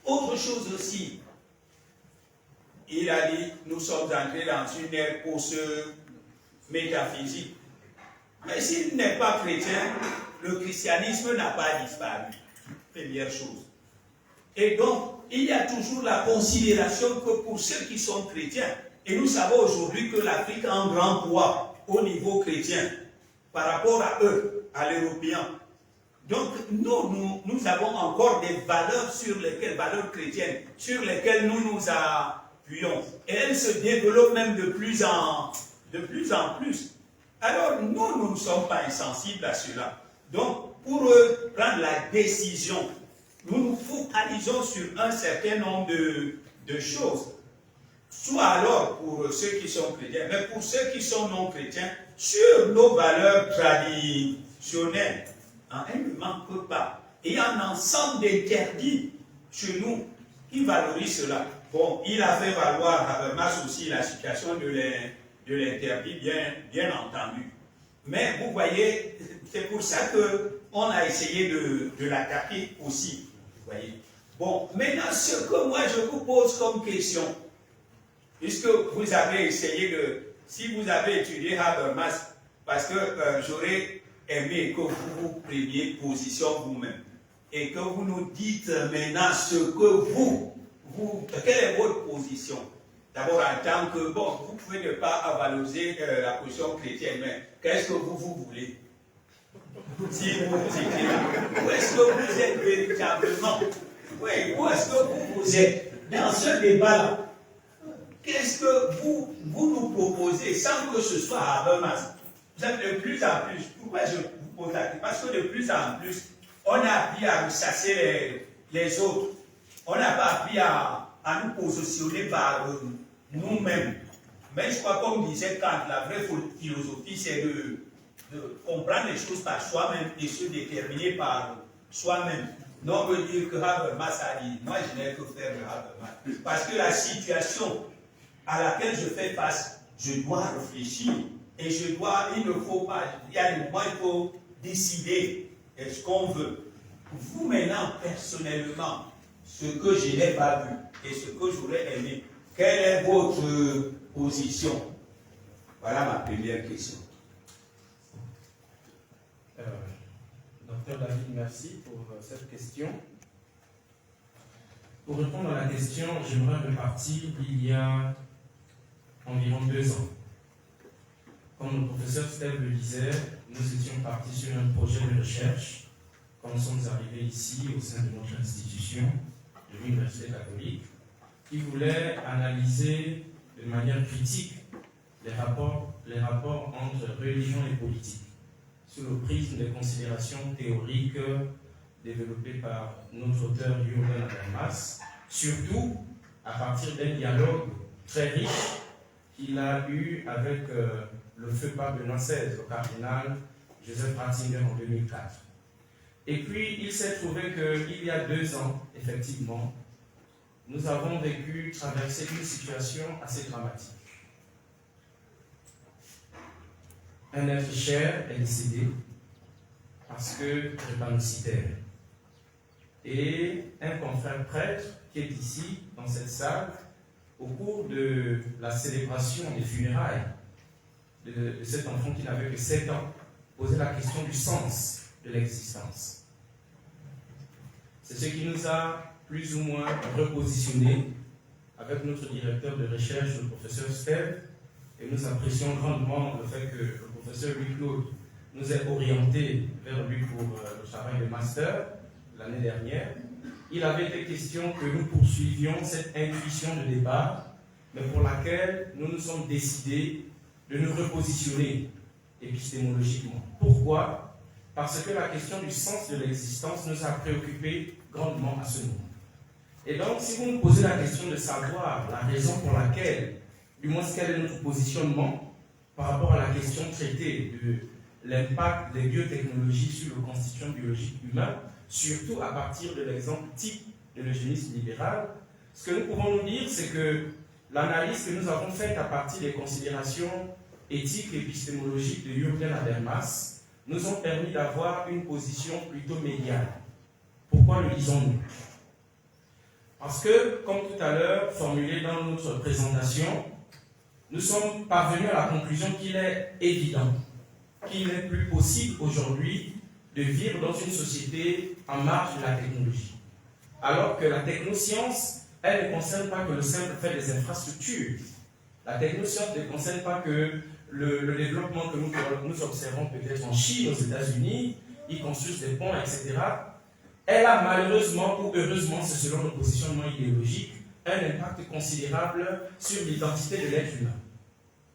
Autre chose aussi, il a dit, nous sommes entrés dans une ère osseuse métaphysique. Mais s'il n'est pas chrétien, le christianisme n'a pas disparu. Première chose. Et donc, il y a toujours la considération que pour ceux qui sont chrétiens, et nous savons aujourd'hui que l'Afrique a un grand poids au niveau chrétien par rapport à eux, à l'Européen. Donc, nous avons encore des valeurs valeurs chrétiennes, sur lesquelles nous nous appuyons. Et elles se développent même de plus en plus. Alors, nous ne sommes pas insensibles à cela. Donc, pour prendre la décision, nous nous focalisons sur un certain nombre de choses. Soit alors pour ceux qui sont chrétiens, mais pour ceux qui sont non chrétiens, sur nos valeurs traditionnelles. Hein, elles ne manquent pas. il y a un ensemble d'interdits chez nous qui valorisent cela. Bon, il a fait valoir Habermas aussi la situation de l'interdit, bien entendu. Mais vous voyez, c'est pour ça qu'on a essayé de l'attaquer aussi. Vous voyez. Bon, maintenant, ce que moi je vous pose comme question, puisque vous avez essayé si vous avez étudié Habermas, parce que j'aurais aimé que vous vous preniez position vous-même et que vous nous dites maintenant ce que quelle est votre position. D'abord, en tant que, bon, vous pouvez ne pas valoriser la position chrétienne, mais qu'est-ce que vous voulez? Si vous étiez là, où est-ce que vous êtes véritablement? Oui, où est-ce que vous êtes dans ce débat-là? Qu'est-ce que vous nous proposez sans que ce soit Habermas? Vous êtes de plus en plus, pourquoi je vous pose la question? Parce que de plus en plus, on a appris à chasser les autres. On n'a pas appris à nous positionner par nous-mêmes. Mais je crois, comme disait Kant, la vraie philosophie, c'est de comprendre les choses par soi-même et se déterminer par soi-même. Non veut dire que Habermas a dit, moi je n'ai que faire de Habermas. Parce que la situation à laquelle je fais face, je dois réfléchir. Et il ne faut pas, il y a des moments, il faut décider ce qu'on veut. Vous maintenant, personnellement, ce que je n'ai pas vu et ce que j'aurais aimé, quelle est votre position? Voilà ma première question. Docteur David, merci pour cette question. Pour répondre à la question, j'aimerais repartir il y a environ 2 ans. Comme le professeur Steve le disait, nous étions partis sur un projet de recherche quand nous sommes arrivés ici au sein de notre institution, de l'Université catholique, qui voulait analyser de manière critique les rapports entre religion et politique, sous le prisme des considérations théoriques développées par notre auteur Jürgen Habermas, surtout à partir d'un dialogue très riche qu'il a eu avec le feu pape Benoît XVI, le cardinal Joseph Ratzinger en 2004. Et puis, il s'est trouvé qu'il y a 2 ans, effectivement, nous avons traversé une situation assez dramatique. Un être cher est décédé parce que drépanocytaire. Et un confrère prêtre qui est ici, dans cette salle, au cours de la célébration des funérailles de cet enfant qui n'avait que 7 ans, posait la question du sens de l'existence. C'est ce qui nous a plus ou moins repositionné avec notre directeur de recherche, le professeur Steve, et nous apprécions grandement le fait que le professeur Louis-Claude nous ait orientés vers lui pour le travail de master l'année dernière. Il avait été question que nous poursuivions cette intuition de débat, mais pour laquelle nous nous sommes décidés de nous repositionner épistémologiquement. Pourquoi? Parce que la question du sens de l'existence nous a préoccupés grandement à ce moment. Et donc, si vous nous posez la question de savoir la raison pour laquelle, du moins quel est notre positionnement par rapport à la question traitée de l'impact des biotechnologies sur le constituant biologique humain, surtout à partir de l'exemple type de l'eugénisme libéral, ce que nous pouvons nous dire, c'est que l'analyse que nous avons faite à partir des considérations éthiques et épistémologiques de Jürgen Habermas nous ont permis d'avoir une position plutôt médiane. Pourquoi le disons-nous? Parce que, comme tout à l'heure formulé dans notre présentation, nous sommes parvenus à la conclusion qu'il est évident qu'il n'est plus possible aujourd'hui de vivre dans une société en marge de la technologie. Alors que la technoscience, elle ne concerne pas que le simple fait des infrastructures. La technoscience ne concerne pas que le développement que nous observons peut-être en Chine, aux États-Unis, ils construisent des ponts, etc. Elle a malheureusement ou heureusement, c'est selon nos positionnements idéologiques, un impact considérable sur l'identité de l'être humain.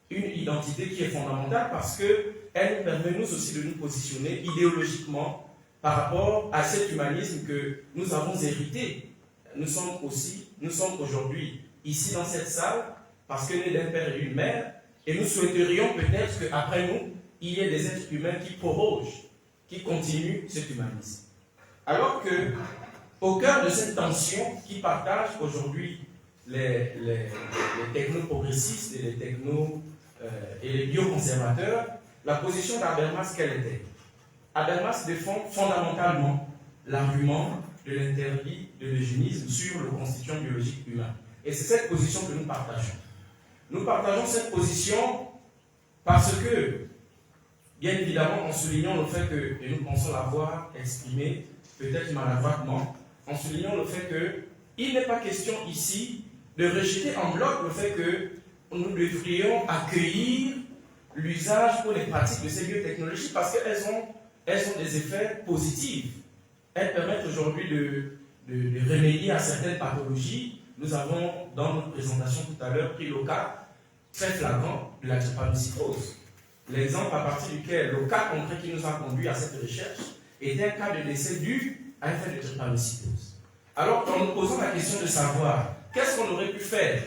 Une identité qui est fondamentale parce qu'elle nous permet nous aussi de nous positionner idéologiquement par rapport à cet humanisme que nous avons hérité. Nous sommes aujourd'hui ici dans cette salle parce que nous sommes d'un père et d'une mère et nous souhaiterions peut-être qu'après nous, il y ait des êtres humains qui prorogent, qui continuent cet humanisme. Alors que, au cœur de cette tension qui partage aujourd'hui les techno-progressistes et les techno- et les bioconservateurs, la position d'Habermas, quelle était? Habermas défend fondamentalement l'argument de l'interdit de l'eugénisme sur le constituant biologique humain. Et c'est cette position que nous partageons. Nous partageons cette position parce que, bien évidemment, en soulignant le fait que, et nous pensons l'avoir exprimé, peut-être maladroitement, en soulignant le fait qu'il n'est pas question ici de rejeter en bloc le fait que nous devrions accueillir l'usage pour les pratiques de ces biotechnologies parce qu'elles ont des effets positifs. Elles permettent aujourd'hui de remédier à certaines pathologies. Nous avons, dans notre présentation tout à l'heure, pris le cas très flagrant de la drépanocytose. L'exemple à partir duquel, le cas concret qui nous a conduit à cette recherche, était un cas de décès dû à un fait de drépanocytose. Alors, en nous posant la question de savoir qu'est-ce qu'on aurait pu faire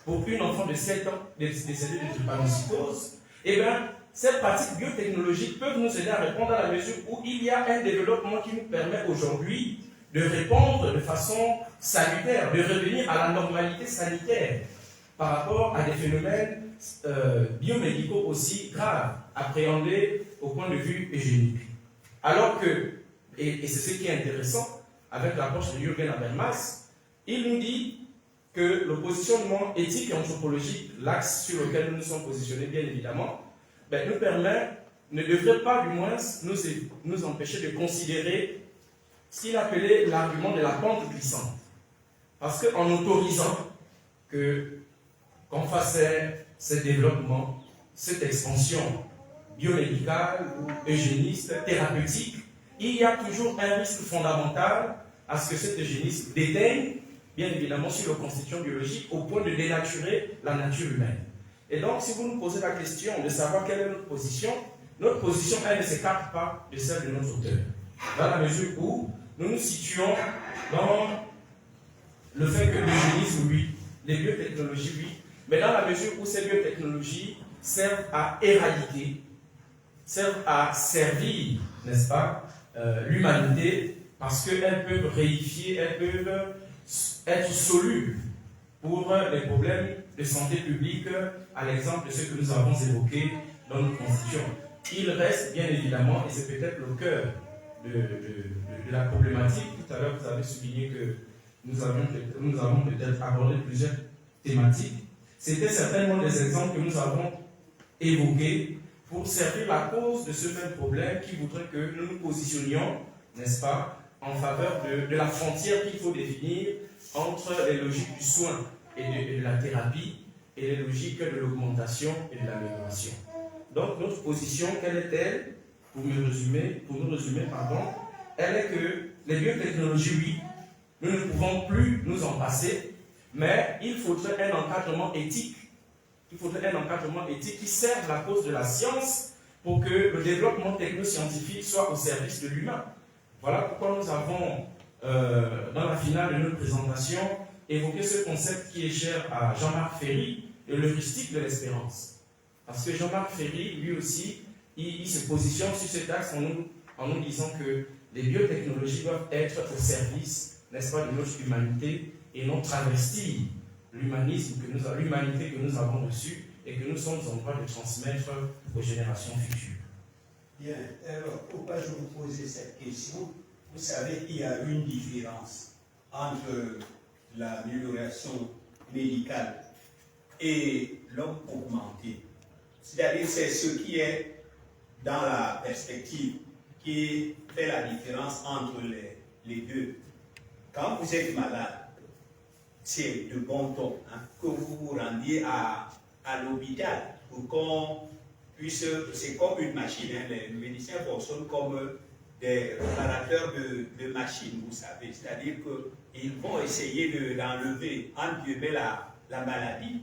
pour une enfant de 7 ans décédée de drépanocytose, eh bien, ces pratiques biotechnologiques peuvent nous aider à répondre à la mesure où il y a un développement qui nous permet aujourd'hui de répondre de façon salutaire, de revenir à la normalité sanitaire par rapport à des phénomènes biomédicaux aussi graves, appréhendés au point de vue eugénique. Alors que, et c'est ce qui est intéressant, avec l'approche de Jürgen Habermas, il nous dit que le positionnement éthique et anthropologique, l'axe sur lequel nous nous sommes positionnés bien évidemment, ne devrait pas du moins nous empêcher de considérer ce qu'il appelait l'argument de la pente glissante. Parce qu'en autorisant qu'on fasse ce développement, cette expansion biomédicale ou eugéniste, thérapeutique, il y a toujours un risque fondamental à ce que cet eugénisme déteigne, bien évidemment, sur le constituant biologique au point de dénaturer la nature humaine. Et donc, si vous nous posez la question de savoir quelle est notre position, elle ne s'écarte pas de celle de notre auteur. Dans la mesure où nous nous situons dans le fait que l'eugénisme, oui, les biotechnologies, oui, mais dans la mesure où ces biotechnologies servent à éradiquer, servent à servir, n'est-ce pas, l'humanité, parce qu'elles peuvent réifier, elles peuvent être solubles pour les problèmes de santé publique, à l'exemple de ce que nous avons évoqué dans notre constitution. Il reste bien évidemment, et c'est peut-être le cœur de la problématique, tout à l'heure vous avez souligné que nous avons peut-être abordé plusieurs thématiques. C'était certainement des exemples que nous avons évoqués pour servir la cause de ce même problème qui voudrait que nous nous positionnions, n'est-ce pas, en faveur de la frontière qu'il faut définir entre les logiques du soin et de la thérapie et les logiques de l'augmentation et de l'amélioration. Donc notre position, quelle est-elle? Pour nous résumer, elle est que les biotechnologies, oui, nous ne pouvons plus nous en passer, mais il faudrait un encadrement éthique. Il faudrait un encadrement éthique qui serve la cause de la science pour que le développement technoscientifique soit au service de l'humain. Voilà pourquoi nous avons, dans la finale de notre présentation, évoqué ce concept qui est cher à Jean-Marc Ferry, de l'heuristique de l'espérance. Parce que Jean-Marc Ferry, lui aussi, il se positionne sur cet axe en nous disant que les biotechnologies doivent être au service, n'est-ce pas, de notre humanité et non travestir l'humanité que nous avons reçue et que nous sommes en droit de transmettre aux générations futures. Bien, alors pourquoi je vous posais cette question? Vous savez qu'il y a une différence entre l'amélioration médicale et l'homme augmenté. C'est-à-dire c'est ce qui est dans la perspective qui fait la différence entre les deux. Quand vous êtes malade, c'est de bon ton que vous vous rendiez à l'hôpital pour qu'on puisse, c'est comme une machine, les médecins fonctionnent comme des réparateurs de machines, vous savez, c'est-à-dire qu'ils vont essayer d'enlever, entre guillemets, la maladie.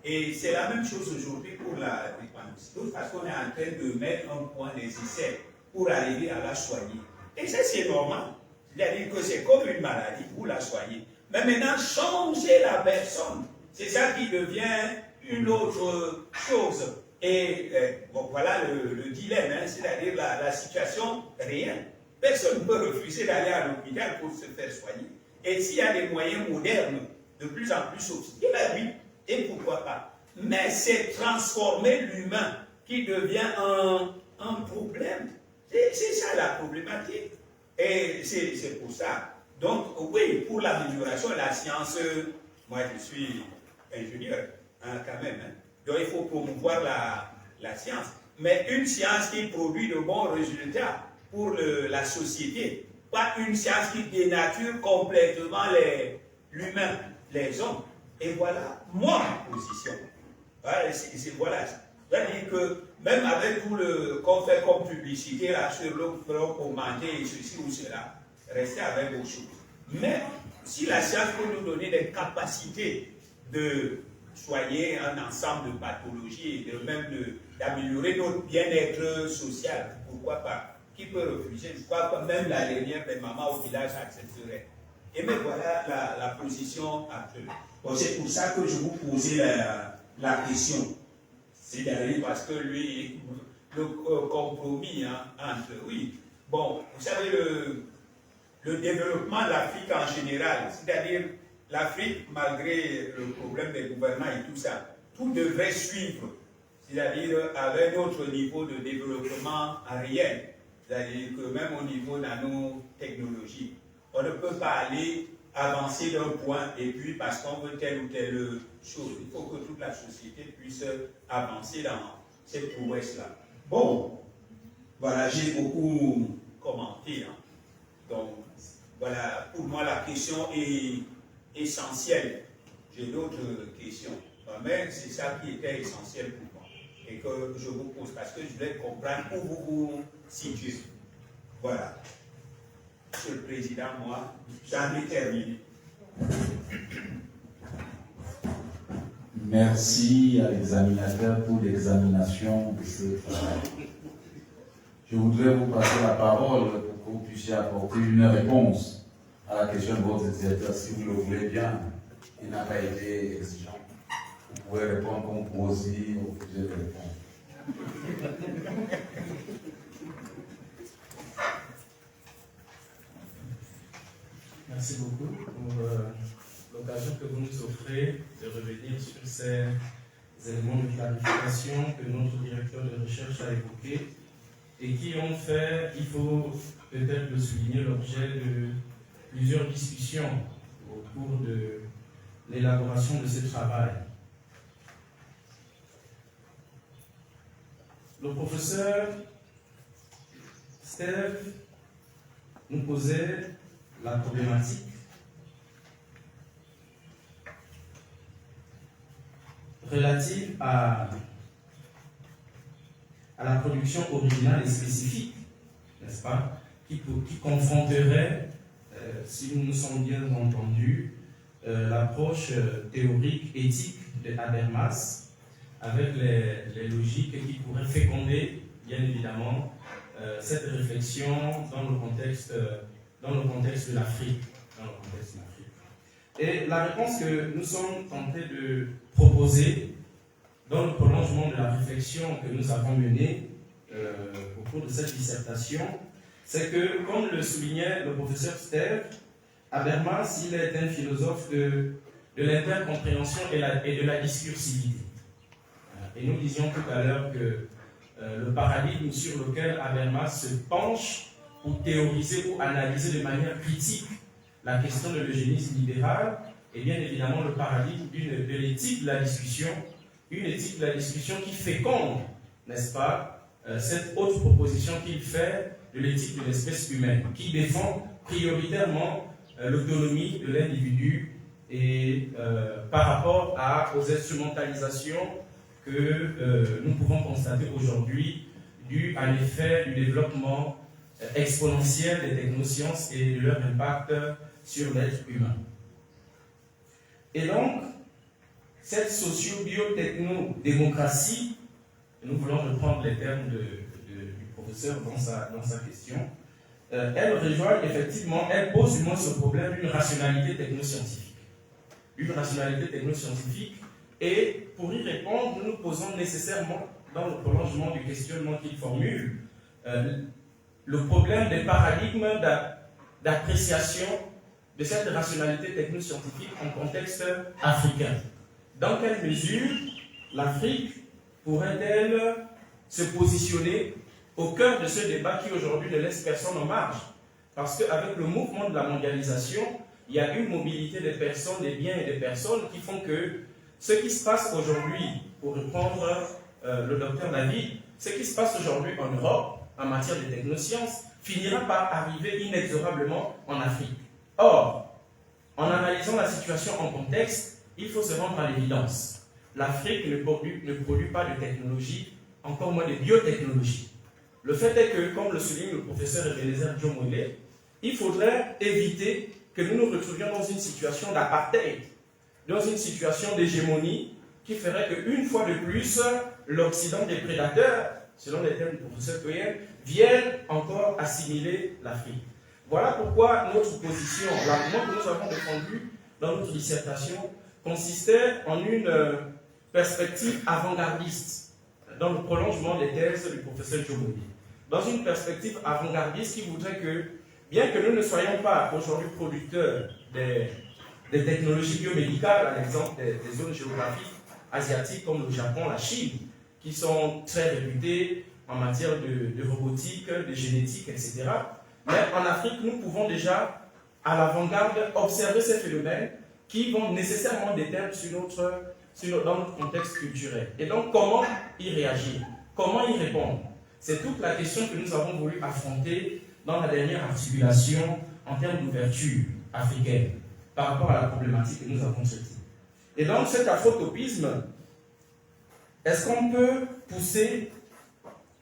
Et c'est la même chose aujourd'hui pour la drépanocytose, parce qu'on est en train de mettre un point des essais pour arriver à la soigner. Et ça, c'est normal. C'est-à-dire que c'est comme une maladie, vous la soignez. Mais maintenant, changer la personne, c'est ça qui devient une autre chose. Et bon, voilà le dilemme, c'est-à-dire la situation réelle. Personne ne peut refuser d'aller à l'hôpital pour se faire soigner. Et s'il y a des moyens modernes, de plus en plus sophistiqués, ben oui, et pourquoi pas. Mais c'est transformer l'humain qui devient un problème. C'est ça la problématique. Et c'est pour ça. Donc, oui, pour l'amélioration de la science, moi je suis ingénieur, hein, quand même. Hein. Donc, il faut promouvoir la science. Mais une science qui produit de bons résultats pour la société, pas une science qui dénature complètement l'humain, les hommes. Et voilà ma position. Voilà, voilà. C'est-à-dire que même avec tout le qu'on fait comme publicité là, sur le front pour manger ceci ou cela, restez avec vos choses. Mais si la science peut nous donner des capacités de soigner un ensemble de pathologies et de même d'améliorer notre bien-être social, pourquoi pas? Qui peut refuser? Je crois que même la dernière des mamans au village accepterait. Et même voilà la position actuelle. Bon, c'est pour ça que je vous posais la question. C'est-à-dire parce que lui, le compromis hein, entre, oui, bon, vous savez, le développement de l'Afrique en général, c'est-à-dire l'Afrique, malgré le problème des gouvernements et tout ça, tout devrait suivre, c'est-à-dire avec notre niveau de développement réel, c'est-à-dire que même au niveau nanotechnologie, on ne peut pas aller avancer d'un point et puis parce qu'on veut telle ou telle chose. Il faut que toute la société puisse avancer dans cette prouesse-là. Bon, voilà, j'ai beaucoup commenté. Hein. Donc, voilà, pour moi, la question est essentielle. J'ai d'autres questions. Mais c'est ça qui était essentiel pour moi. Et que je vous pose parce que je voulais comprendre où vous vous situez. Voilà. Monsieur le Président, moi, j'en ai terminé. Merci à l'examinateur pour l'examination de ce travail. Je voudrais vous passer la parole pour que vous puissiez apporter une réponse à la question de votre directeur, si vous le voulez bien. Il n'a pas été exigeant. Vous pouvez répondre comme vous aussi, vous pouvez répondre. Merci beaucoup pour l'occasion que vous nous offrez de revenir sur ces éléments de clarification que notre directeur de recherche a évoqués et qui ont fait, il faut peut-être le souligner, l'objet de plusieurs discussions au cours de l'élaboration de ce travail. Le professeur Steve nous posait la problématique relative à la production originale et spécifique, n'est-ce pas, qui confronterait, si nous nous sommes bien entendus, l'approche théorique, éthique de Habermas avec les logiques qui pourraient féconder, bien évidemment, cette réflexion dans le contexte de l'Afrique. Et la réponse que nous sommes tentés de proposer dans le prolongement de la réflexion que nous avons menée au cours de cette dissertation, c'est que, comme le soulignait le professeur Steve, Habermas, il est un philosophe de l'intercompréhension et de la discursivité. Et nous disions tout à l'heure que le paradigme sur lequel Habermas se penche pour théoriser ou analyser de manière critique la question de l'eugénisme libéral est bien évidemment le paradigme de l'éthique de la discussion, une éthique de la discussion qui féconde, n'est-ce pas, cette autre proposition qu'il fait de l'éthique de l'espèce humaine, qui défend prioritairement l'autonomie de l'individu et par rapport aux instrumentalisations que nous pouvons constater aujourd'hui dû à l'effet du développement exponentiel des technosciences et de leur impact sur l'être humain. Et donc, cette socio-biotechno-démocratie, nous voulons reprendre les termes du professeur dans sa question, elle rejoint effectivement, elle pose du moins ce problème d'une rationalité technoscientifique. Une rationalité technoscientifique, et pour y répondre, nous nous posons nécessairement, dans le prolongement du questionnement qu'il formule, le problème des paradigmes d'appréciation de cette rationalité technoscientifique en contexte africain. Dans quelle mesure l'Afrique pourrait-elle se positionner au cœur de ce débat qui aujourd'hui ne laisse personne en marge? Parce qu'avec le mouvement de la mondialisation, il y a une mobilité des personnes, des biens et des personnes qui font que ce qui se passe aujourd'hui, pour reprendre le docteur David, ce qui se passe aujourd'hui en Europe en matière de technosciences finira par arriver inexorablement en Afrique. Or, en analysant la situation en contexte, il faut se rendre à l'évidence. L'Afrique ne produit pas de technologie, encore moins de biotechnologie. Le fait est que, comme le souligne le professeur Ebenezer Djomole, il faudrait éviter que nous nous retrouvions dans une situation d'apartheid, dans une situation d'hégémonie qui ferait qu'une fois de plus, l'Occident des prédateurs, selon les termes du professeur Cohen, viennent encore assimiler l'Afrique. Voilà pourquoi notre position, l'argument que nous avons défendu dans notre dissertation, consistait en une perspective avant-gardiste, dans le prolongement des thèses du professeur Djomole. Dans une perspective avant-gardiste qui voudrait que, bien que nous ne soyons pas aujourd'hui producteurs des technologies biomédicales, à l'exemple des zones géographiques asiatiques comme le Japon, la Chine, qui sont très réputées en matière de robotique, de génétique, etc. Mais en Afrique, nous pouvons déjà, à l'avant-garde, observer ces phénomènes qui vont nécessairement déteindre dans notre contexte culturel. Et donc, comment y réagir? Comment y répondre? C'est toute la question que nous avons voulu affronter dans la dernière articulation en termes d'ouverture africaine par rapport à la problématique que nous avons traitée. Et donc, cet afrotopisme, est-ce qu'on peut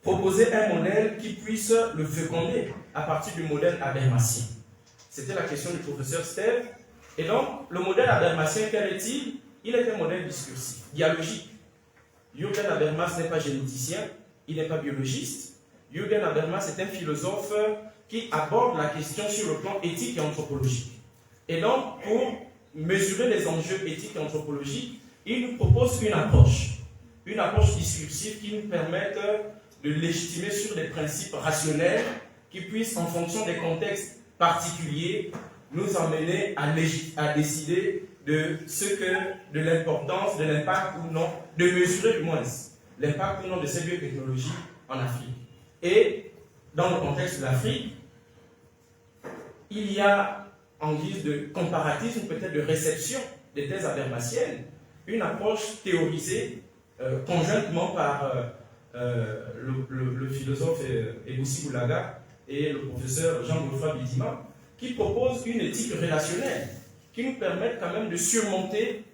proposer un modèle qui puisse le féconder à partir du modèle habermasien? C'était la question du professeur Steve. Et donc, le modèle habermasien, quel est-il? Il est un modèle discursif, dialogique. Jürgen Habermas n'est pas généticien, il n'est pas biologiste. Jürgen Habermas est un philosophe qui aborde la question sur le plan éthique et anthropologique. Et donc, pour mesurer les enjeux éthiques et anthropologiques, il nous propose une approche discursive qui nous permette de légitimer sur des principes rationnels qui puissent, en fonction des contextes particuliers, nous emmener à décider de l'importance, de l'impact ou non, de mesurer du moins l'impact ou non de ces biotechnologies en Afrique. Et dans le contexte de l'Afrique, il y a, en guise de comparatisme, peut-être de réception des thèses habermasiennes, une approche théorisée conjointement par le philosophe Eboussi Boulaga et le professeur Jean-Godefroy Bidima, qui propose une éthique relationnelle qui nous permet quand même de surmonter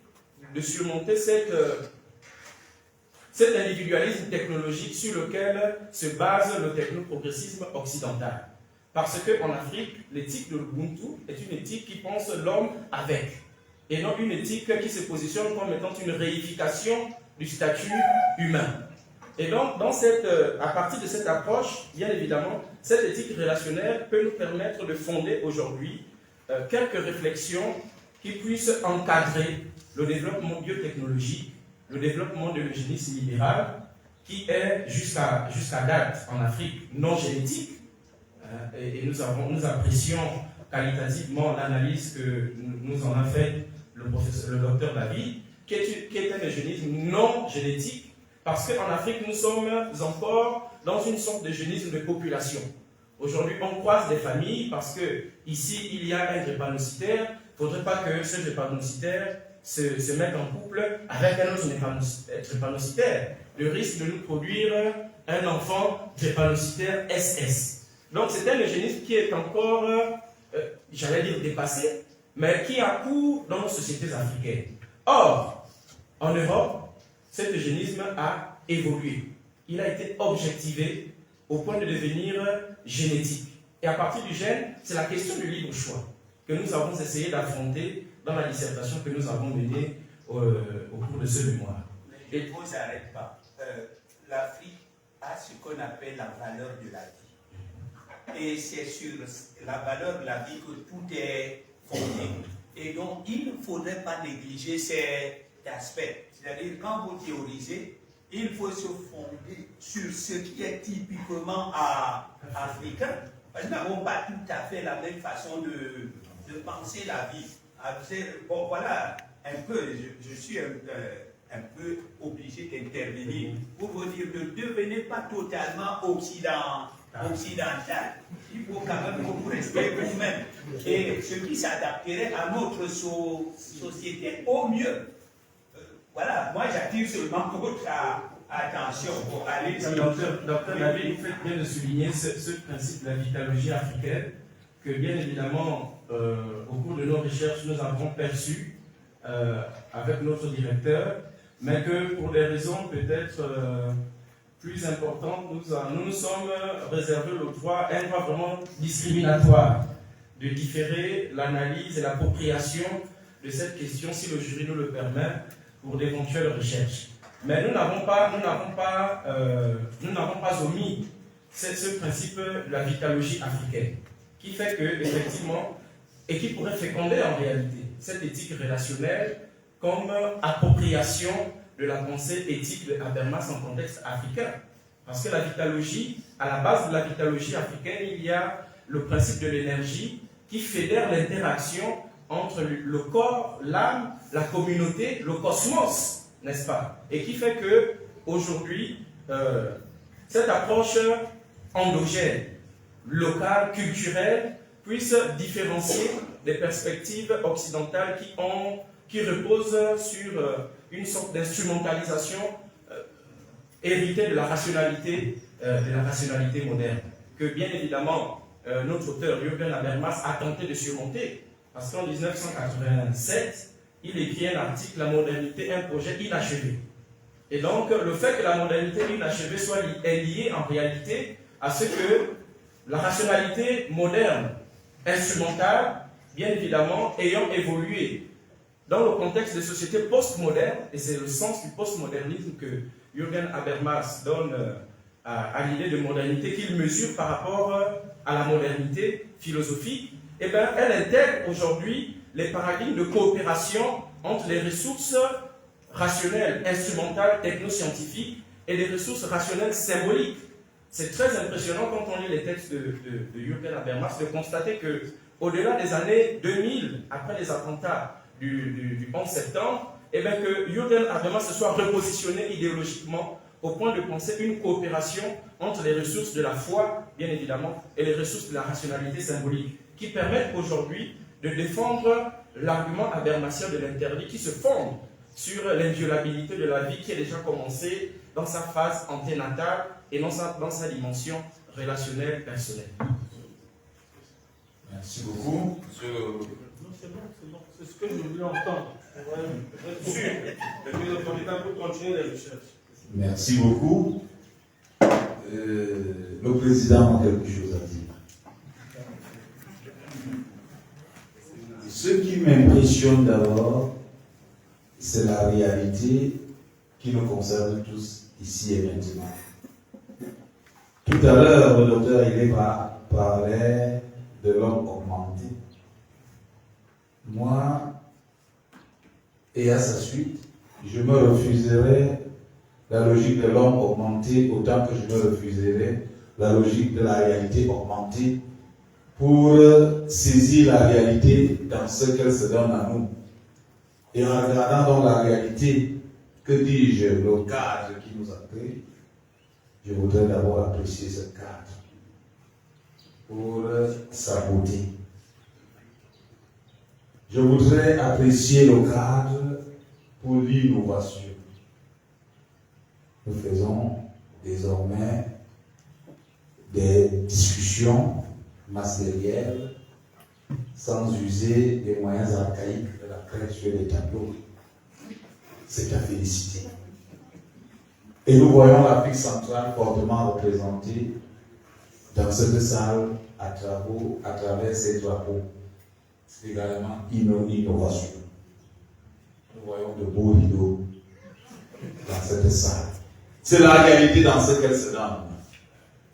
cet individualisme technologique sur lequel se base le technoprogressisme occidental. Parce qu'en Afrique, l'éthique de l'Ubuntu est une éthique qui pense l'homme avec, et non une éthique qui se positionne comme étant une réification du statut humain. Et donc, à partir de cette approche, bien évidemment, cette éthique relationnelle peut nous permettre de fonder aujourd'hui quelques réflexions qui puissent encadrer le développement biotechnologique, le développement de l'eugénisme libéral, qui est jusqu'à date en Afrique non génétique. Et nous apprécions qualitativement l'analyse que nous en a fait le docteur David, qui est un eugénisme non génétique, parce qu'en Afrique, nous sommes encore dans une sorte d'eugénisme de population. Aujourd'hui, on croise des familles parce que ici, il y a un drépanocytaire. Il ne faudrait pas que ce drépanocytaire se mette en couple avec un autre drépanocytaire. Le risque de nous produire un enfant drépanocytaire SS. Donc, c'est un eugénisme qui est encore, j'allais dire dépassé, mais qui a cours dans nos sociétés africaines. Or, en Europe, cet eugénisme a évolué. Il a été objectivé au point de devenir génétique. Et à partir du gène, c'est la question du libre choix que nous avons essayé d'affronter dans la dissertation que nous avons menée au cours de ce mémoire. Mais il ne s'arrête pas. L'Afrique a ce qu'on appelle la valeur de la vie. Et c'est sur la valeur de la vie que tout est fondé. Et donc, il ne faudrait pas négliger cet aspect. C'est-à-dire, quand vous théorisez, il faut se fonder sur ce qui est typiquement africain. Nous n'avons pas tout à fait la même façon de penser la vie. Bon, voilà, un peu, je suis un peu obligé d'intervenir pour vous dire, ne devenez pas totalement occidental. Il faut quand même que vous restiez vous-même. Et ce qui s'adapterait à notre société au mieux. Voilà, moi j'attire seulement votre attention pour aller. Docteur David, vous faites bien de souligner ce principe de la vitalogie africaine que bien évidemment, au cours de nos recherches, nous avons perçu avec notre directeur, mais que pour des raisons peut-être plus importantes, nous nous sommes réservés un droit vraiment discriminatoire de différer l'analyse et l'appropriation de cette question, si le jury nous le permet, pour d'éventuelles recherches. Mais nous n'avons pas omis ce principe de la vitalogie africaine, qui fait que, effectivement, et qui pourrait féconder en réalité cette éthique relationnelle comme appropriation de la pensée éthique de Habermas en contexte africain. Parce que la vitalogie, à la base de la vitalogie africaine, il y a le principe de l'énergie qui fédère l'interaction entre le corps, l'âme, la communauté, le cosmos, n'est-ce pas? Et qui fait que aujourd'hui, cette approche endogène, locale, culturelle, puisse différencier des perspectives occidentales qui reposent sur une sorte d'instrumentalisation héritée de la rationalité moderne, que bien évidemment notre auteur Jürgen Habermas a tenté de surmonter, parce qu'en 1987, il écrit un article, La modernité, un projet inachevé. Et donc, le fait que la modernité inachevée est liée en réalité à ce que la rationalité moderne, instrumentale, bien évidemment, ayant évolué dans le contexte de sociétés postmodernes, et c'est le sens du postmodernisme que Jürgen Habermas donne à l'idée de modernité qu'il mesure par rapport à la modernité philosophique, eh bien, elle intègre aujourd'hui les paradigmes de coopération entre les ressources rationnelles, instrumentales, technoscientifiques et les ressources rationnelles symboliques. C'est très impressionnant quand on lit les textes de Jürgen Habermas de constater que, au-delà des années 2000, après les attentats du 11 septembre, eh bien que Jürgen Habermas se soit repositionné idéologiquement au point de penser une coopération entre les ressources de la foi, bien évidemment, et les ressources de la rationalité symbolique, qui permettent aujourd'hui de défendre l'argument habermasien de l'interdit qui se fonde sur l'inviolabilité de la vie qui est déjà commencée dans sa phase anténatale et dans sa dimension relationnelle personnelle. Merci beaucoup. Non, c'est bon, c'est ce que je voulais entendre. Être sûr que les autorités peuvent continuer les recherches. Merci beaucoup. Le président a quelque chose à dire. Ce qui m'impressionne d'abord, c'est la réalité qui nous concerne tous ici et maintenant. Tout à l'heure, le docteur Iléba parlait de l'homme augmenté. Moi, et à sa suite, je me refuserai la logique de l'homme augmenté autant que je me refuserai la logique de la réalité augmentée pour saisir la réalité dans ce qu'elle se donne à nous. Et en regardant dans la réalité, que dis-je, le cadre qui nous a créés, je voudrais d'abord apprécier ce cadre pour sa beauté. Je voudrais apprécier le cadre pour l'innovation. Nous faisons désormais des discussions matérielles sans user des moyens archaïques de la crèche sur les tableaux. C'est à féliciter. Et nous voyons l'Afrique centrale fortement représentée dans cette salle à travers ces drapeaux. C'est également une innovation. Nous voyons de beaux rideaux dans cette salle. C'est la réalité dans ce qu'elle se donne,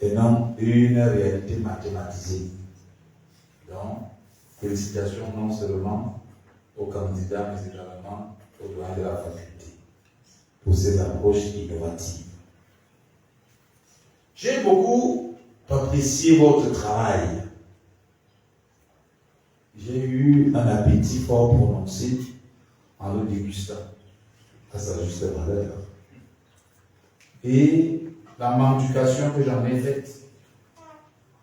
et non une réalité mathématisée. Donc, félicitations non seulement aux candidats, mais également aux doyens de la faculté. pour ces approches innovatives. J'ai beaucoup apprécié votre travail. J'ai eu un appétit fort prononcé en le dégustant à sa juste valeur. Et la mendication que j'en ai faite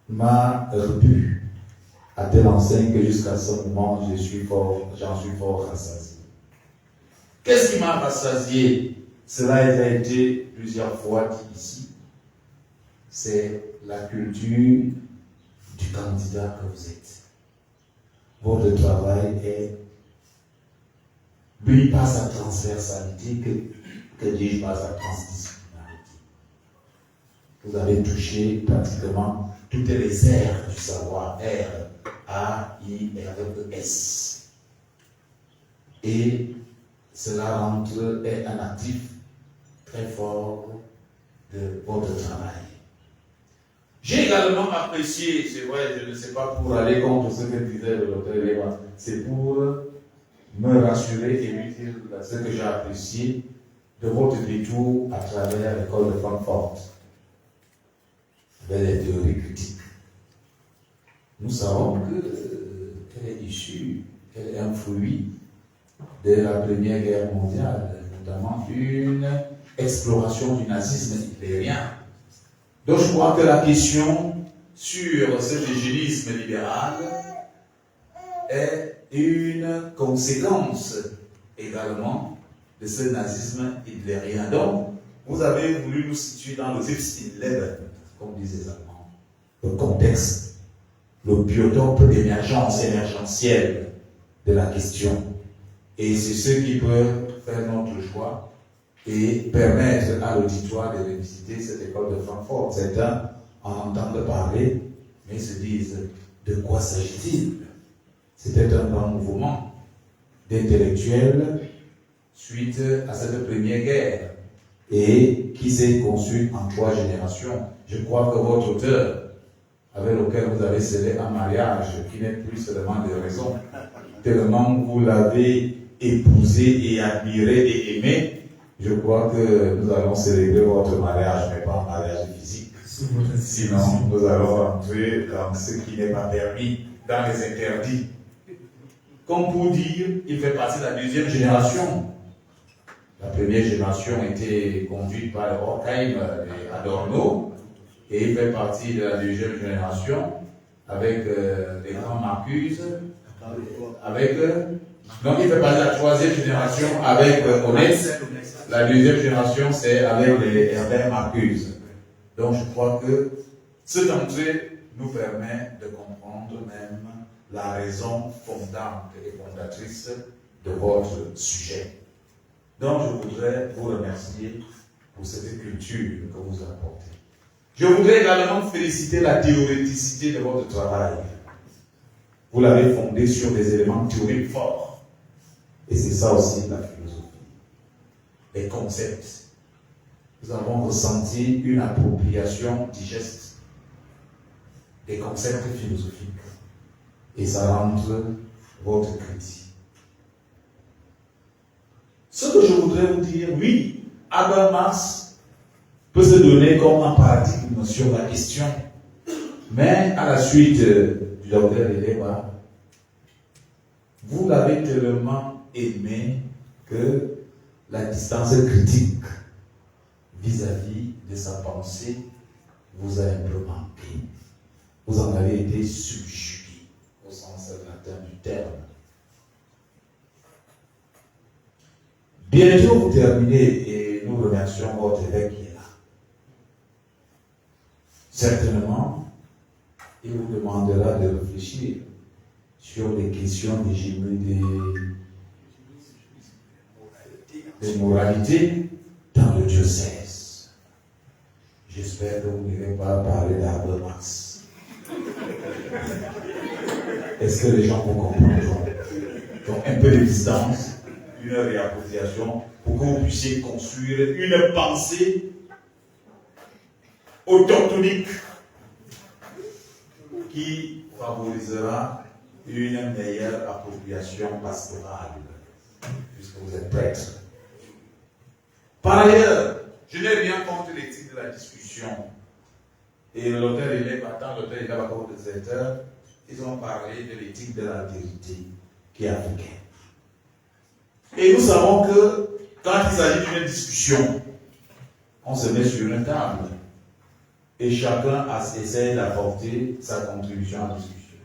m'a repu à telle enseigne que jusqu'à ce moment, j'en suis fort rassasié. Qu'est-ce qui m'a rassasié? Cela a été plusieurs fois dit ici. C'est la culture du candidat que vous êtes. Votre travail est, lui, pas sa transversalité, que dis-je, pas sa transdisciplinarité. Vous avez touché pratiquement toutes les aires du savoir, R, A, I, R, E, S. Et cela est un actif très fort de votre travail. J'ai également apprécié, c'est vrai, je ne sais pas pour aller contre ce que disait le docteur Léva, c'est pour me rassurer et lui dire ce que j'ai apprécié de votre détour à travers l'école de Francfort, vers les théories critiques. Nous savons qu'elle est issue, qu'elle est un fruit de la Première Guerre mondiale, notamment une exploration du nazisme hitlérien. Donc je crois que la question sur cet eugénisme libéral est une conséquence également de ce nazisme hitlérien. Donc, vous avez voulu nous situer dans le Leben, comme disent les Allemands, le contexte, le biotope d'émergence émergentielle de la question. Et c'est ce qui peut faire notre choix et permettre à l'auditoire de revisiter cette école de Francfort. Certains en entendent parler, mais se disent, de quoi s'agit-il? C'était un grand mouvement d'intellectuels suite à cette première guerre et qui s'est conçu en 3 générations. Je crois que votre auteur, avec lequel vous avez scellé un mariage qui n'est plus seulement de raison, tellement vous l'avez épousé et admiré et aimé, je crois que nous allons célébrer votre mariage, mais pas un mariage physique. Sinon, nous allons rentrer dans ce qui n'est pas permis, dans les interdits. Comme pour dire, il fait partie de la 2e génération. La première génération était conduite par Horkheim et Adorno, et il fait partie de la 2e génération avec les grands Marcuse, avec donc il fait partie de la 3e génération avec Onès. La 2e génération, c'est avec les Herbert Marcuse. Donc je crois que cette entrée nous permet de comprendre même la raison fondante et fondatrice de votre sujet. Donc je voudrais vous remercier pour cette culture que vous apportez. Je voudrais également féliciter la théoréticité de votre travail. Vous l'avez fondé sur des éléments théoriques forts. Et c'est ça aussi la philosophie. Les concepts. Nous avons ressenti une appropriation digeste des concepts philosophiques. Et ça rentre votre critique. Ce que je voudrais vous dire, oui, Habermas peut se donner comme un paradigme sur la question, mais à la suite du docteur Eleba, vous l'avez tellement aimé que la distance critique vis-à-vis de sa pensée vous a un peu manqué. Vous en avez été subjugué au sens latin du terme. Bientôt vous terminez et nous remercions votre évêque qui est là. Certainement, il vous demandera de réfléchir sur les questions de moralité dans le diocèse. J'espère que vous n'irez pas parler d'Habermas. Est-ce que les gens vont comprendre? Donc un peu de distance, une réappropriation pour que vous puissiez construire une pensée autochtonique qui favorisera une meilleure appropriation pastorale, puisque vous êtes prêtre. Par ailleurs, je n'ai rien contre l'éthique de la discussion. Et l'auteur élève, l'auteur élève encore des auteurs, ils ont parlé de l'éthique de l'altérité qui est africaine. Et nous savons que quand il s'agit d'une discussion, on se met sur une table et chacun essaie d'apporter sa contribution à la discussion.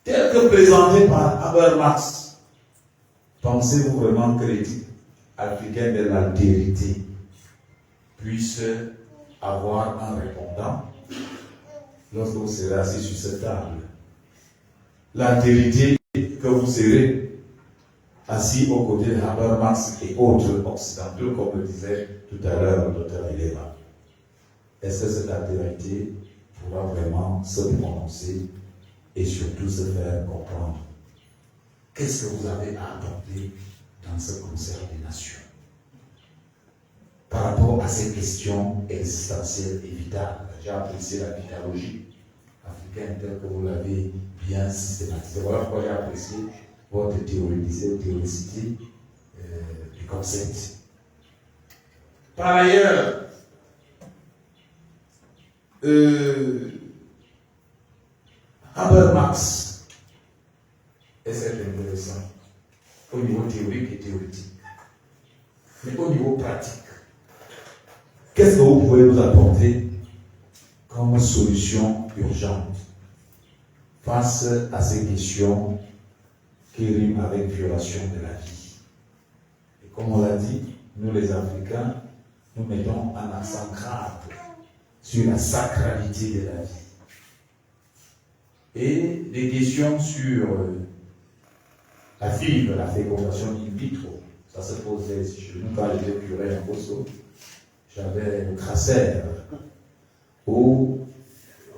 Tel que présenté par Habermas, pensez-vous vraiment que l'éthique africaine de l'altérité puisse avoir un répondant lorsque vous serez assis sur cette table? L'altérité que vous serez assis aux côtés de Habermas et autres occidentaux, comme le disait tout à l'heure le docteur Ileva. Est-ce que cette altérité pourra vraiment se prononcer et surtout se faire comprendre? Qu'est-ce que vous avez à apporter dans ce concert des nations par rapport à ces questions existentielles et vitales? J'ai apprécié la vitalogie africaine telle que vous l'avez bien systématisée. Voilà pourquoi j'ai apprécié votre théoricité du concept. Par ailleurs, Habermas est très intéressant au niveau théorique et théorétique. Mais au niveau pratique, qu'est-ce que vous pouvez nous apporter comme solution urgente face à ces questions qui riment avec violation de la vie? Et comme on l'a dit, nous les Africains, nous mettons un accent grave sur la sacralité de la vie. Et des questions sur la FIV, la fécondation in vitro, ça se posait chez nous quand j'étais curé en Bosso. J'avais le cracère où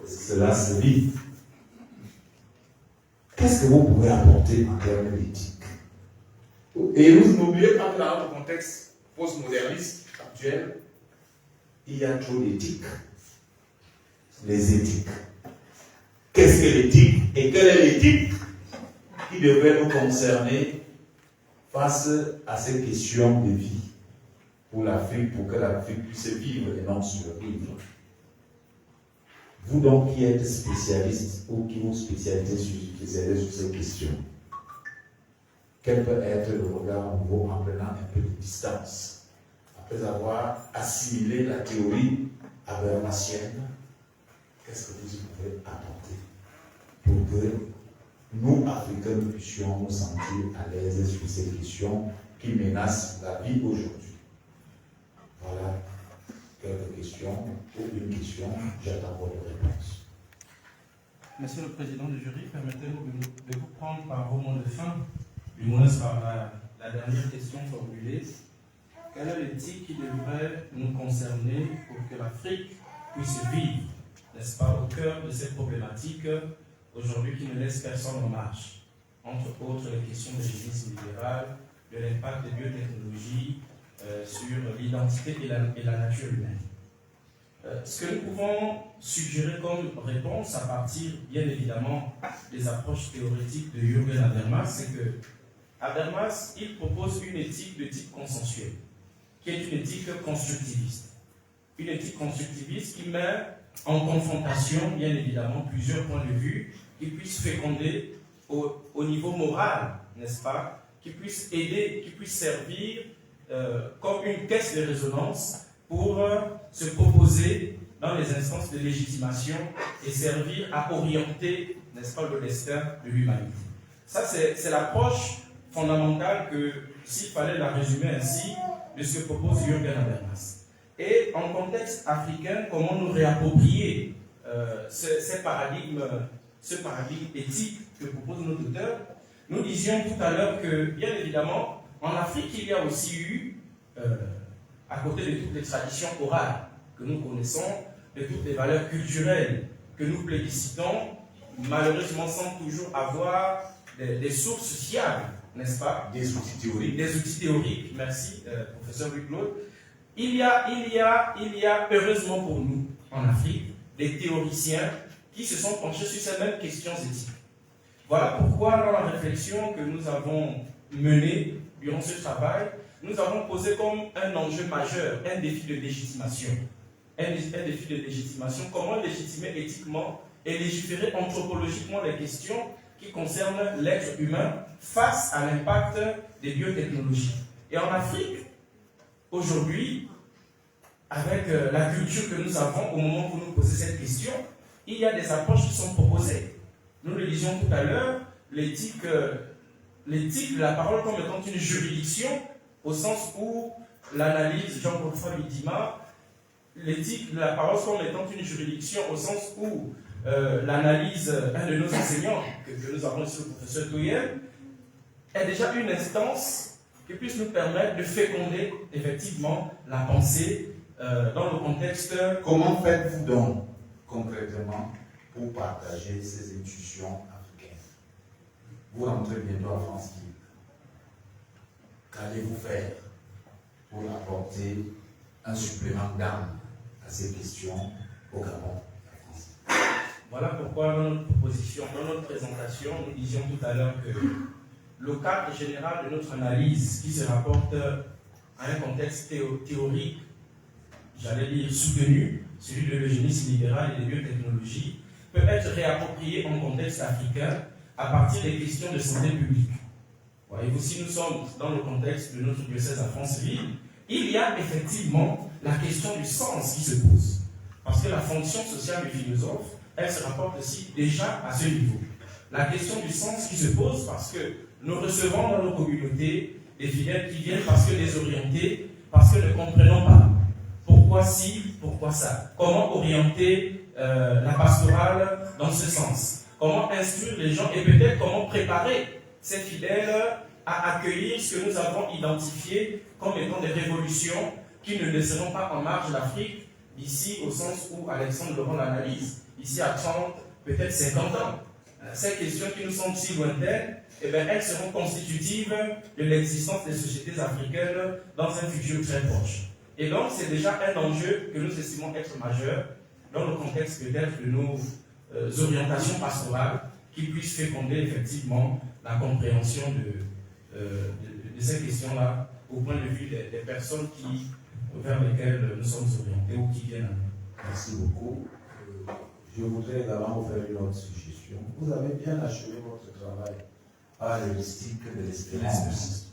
cela se vit. Qu'est-ce que vous pouvez apporter en termes d'éthique? Et vous n'oubliez pas que dans notre contexte postmoderniste actuel, il y a trop d'éthique. Les éthiques. Qu'est-ce que l'éthique et quelle est l'éthique qui devrait nous concerner face à ces questions de vie pour l'Afrique, pour que l'Afrique puisse vivre et non survivre? Vous donc qui êtes spécialiste ou qui vous spécialisez sur ces questions, quel peut être le regard nouveau en prenant un peu de distance après avoir assimilé la théorie habermasienne? Qu'est-ce que vous y pouvez apporter pour que nous, Africains, nous puissions nous sentir à l'aise sur ces questions qui menacent la vie aujourd'hui? Voilà quelques questions ou une question. J'attends votre réponse. Monsieur le Président du jury, permettez-nous de vous prendre par vos mots de fin, du moins par la dernière question formulée. Quelle est l'éthique qui devrait nous concerner pour que l'Afrique puisse vivre, n'est-ce pas, au cœur de cette problématique aujourd'hui qui ne laisse personne en marge? Entre autres, les questions de l'église libérale, de l'impact des biotechnologies sur l'identité et la nature humaine. Ce que nous pouvons suggérer comme réponse à partir, bien évidemment, des approches théoriques de Jürgen Habermas, c'est que Habermas, il propose une éthique de type consensuel, qui est une éthique constructiviste. Une éthique constructiviste qui met en confrontation, bien évidemment, plusieurs points de vue qui puissent féconder au niveau moral, n'est-ce pas, qui puissent aider, qui puissent servir comme une caisse de résonance pour se proposer dans les instances de légitimation et servir à orienter, n'est-ce pas, le destin de l'humanité. Ça, c'est l'approche fondamentale que, s'il fallait la résumer ainsi, de ce que propose Jürgen Habermas. Et en contexte africain, comment nous réapproprier ce paradigme éthique que propose notre auteur? Nous disions tout à l'heure que, bien évidemment, en Afrique, il y a aussi eu, à côté de toutes les traditions orales que nous connaissons, de toutes les valeurs culturelles que nous plébiscitons, malheureusement sans toujours avoir des sources fiables, n'est-ce pas? Des outils théoriques. Des outils théoriques, merci, professeur Louis-Claude. Il y a, heureusement pour nous, en Afrique, des théoriciens qui se sont penchés sur ces mêmes questions éthiques. Voilà pourquoi, dans la réflexion que nous avons menée durant ce travail, nous avons posé comme un enjeu majeur, un défi de légitimation. Un défi de légitimation, comment légitimer éthiquement et légiférer anthropologiquement les questions qui concernent l'être humain face à l'impact des biotechnologies. Et en Afrique, aujourd'hui, avec la culture que nous avons au moment où nous posons cette question, il y a des approches qui sont proposées. Nous le disions tout à l'heure, l'éthique de la parole comme étant une juridiction, au sens où l'analyse, Jean-Godefroy Bidima, l'éthique de la parole comme étant une juridiction, au sens où l'analyse, un de nos enseignants, que nous avons ici, le professeur Touyem, est déjà une instance qui puisse nous permettre de féconder effectivement la pensée dans le contexte. Comment faites-vous donc concrètement pour partager ces intuitions africaines? Vous rentrez bientôt à France Libre. Qu'allez-vous faire pour apporter un supplément d'âme à ces questions au Gabon, à France Libre? Voilà pourquoi dans notre proposition, dans notre présentation, nous disions tout à l'heure que le cadre général de notre analyse qui se rapporte à un contexte théorique, j'allais dire soutenu, celui de l'eugénisme libéral et des biotechnologies, peut être réapproprié en contexte africain à partir des questions de santé publique. Voyez-vous, si nous sommes dans le contexte de notre diocèse à Franceville, il y a effectivement la question du sens qui se pose. Parce que la fonction sociale du philosophe, elle se rapporte aussi déjà à ce niveau. La question du sens qui se pose parce que nous recevons dans nos communautés des fidèles qui viennent parce que désorientés, parce que ne comprenons pas. Pourquoi ci, pourquoi ça? Comment orienter la pastorale dans ce sens? Comment instruire les gens et peut-être comment préparer ces fidèles à accueillir ce que nous avons identifié comme étant des révolutions qui ne laisseront pas en marge l'Afrique d'ici au sens où Alexandre Laurent l'analyse, ici à 30, peut-être 50 ans. Ces questions qui nous semblent si lointaines, eh bien, elles seront constitutives de l'existence des sociétés africaines dans un futur très proche. Et donc, c'est déjà un enjeu que nous estimons être majeur dans le contexte peut-être de nos orientations pastorales qui puissent féconder effectivement la compréhension de ces questions-là au point de vue des personnes vers lesquelles nous sommes orientés ou qui viennent à nous. Merci beaucoup. Je voudrais également vous faire une autre suggestion. Vous avez bien achevé votre travail à l'heuristique de l'espérance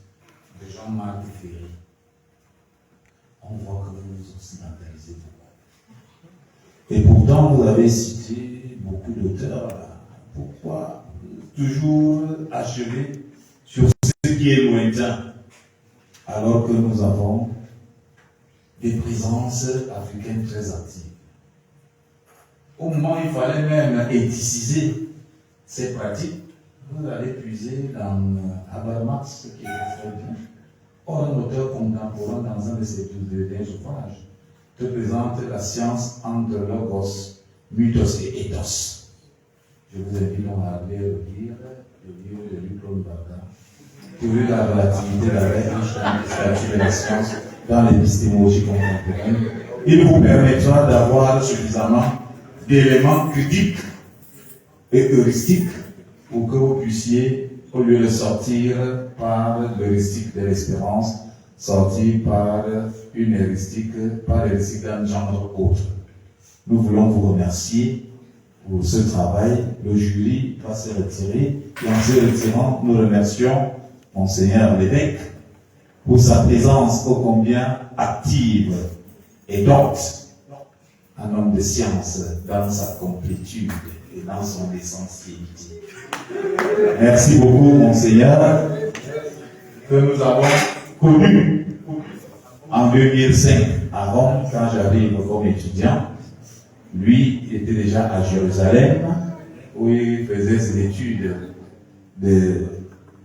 de Jean-Marc Ferry. On voit que vous vous occidentalisez beaucoup. Et pourtant, vous avez cité beaucoup d'auteurs là. Pourquoi toujours achever sur ce qui est lointain, alors que nous avons des présences africaines très actives? Au moment où il fallait même éthiciser ces pratiques, vous allez puiser dans Habermas, qui est très bien. Or, un auteur contemporain dans un de ses derniers ouvrages te présente la science entre logos, mythos et ethos. Je vous invite donc à aller lire le livre de Luc Barga, Théorie de la relativité, la Einstein, le statut de la science dans l'épistémologie contemporaine. Il vous permettra d'avoir suffisamment d'éléments critiques et heuristiques pour que vous puissiez, au lieu de sortir par l'heuristique de l'espérance, sortir par une heuristique, par l'heuristique d'un genre autre. Nous voulons vous remercier pour ce travail. Le jury va se retirer et en se retirant, nous remercions Monseigneur l'évêque pour sa présence ô combien active et docte, un homme de science dans sa complétude et dans son essentialité. Merci beaucoup, Monseigneur, que nous avons connu en 2005 à Rome, quand j'arrive comme étudiant. Lui, il était déjà à Jérusalem, où il faisait ses études de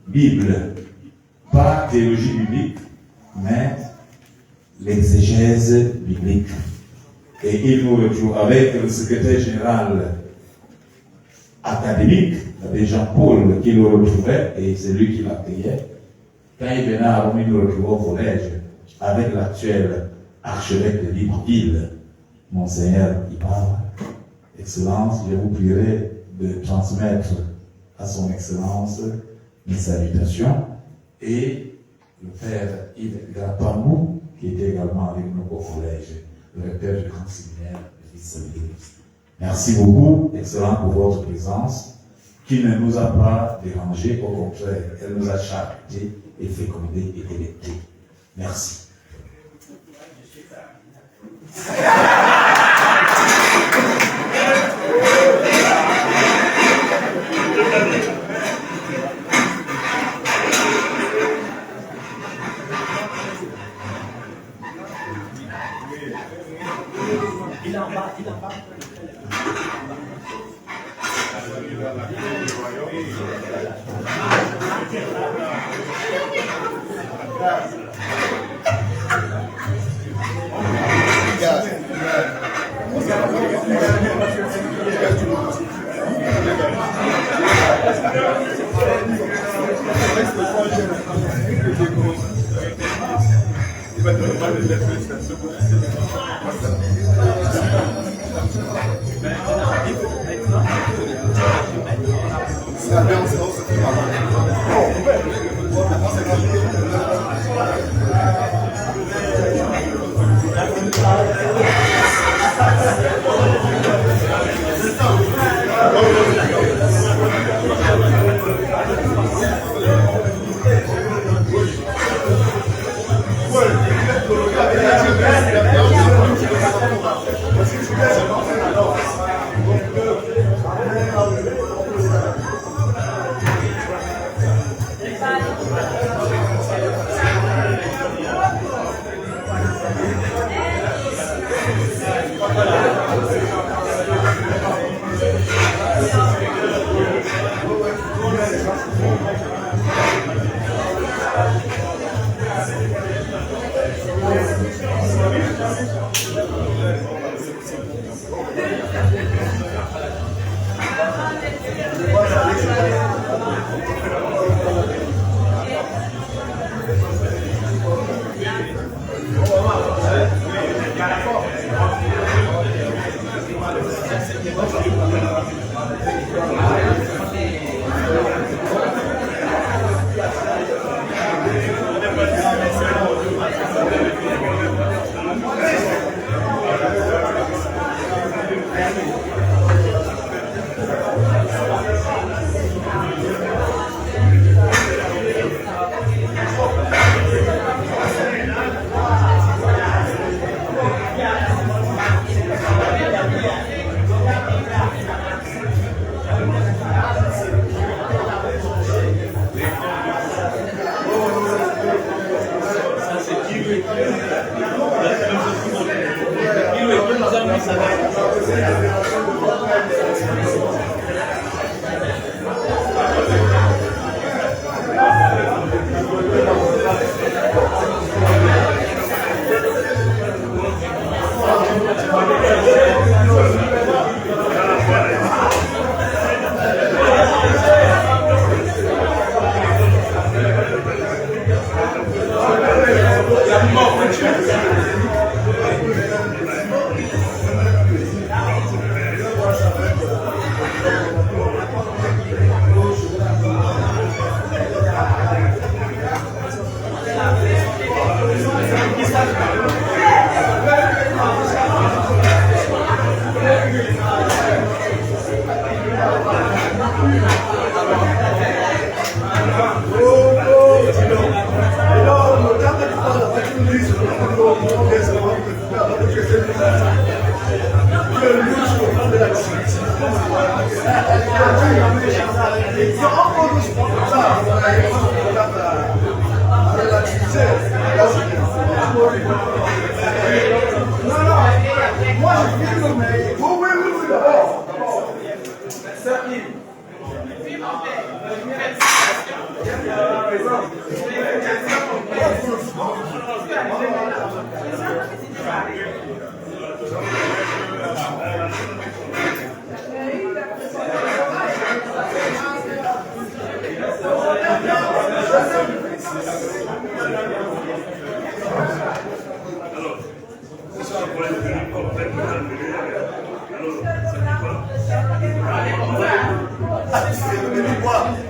Bible, pas théologie biblique, mais l'exégèse biblique. Et il nous retrouve avec le secrétaire général académique, Jean-Paul, qui le retrouvait, et c'est lui qui l'accueillait. Quand il venait à Rome, il nous retrouvait au collège avec l'actuel archevêque de Libreville, Monseigneur Ibarra. Excellence, je vous prierai de transmettre à son Excellence mes salutations et le père Yves Grapamou, qui était également avec nous au collège, le recteur du grand séminaire de l'Église. Merci beaucoup, excellent, pour votre présence, qui ne nous a pas dérangés, au contraire, elle nous a charité et fécondé et délecté. Merci.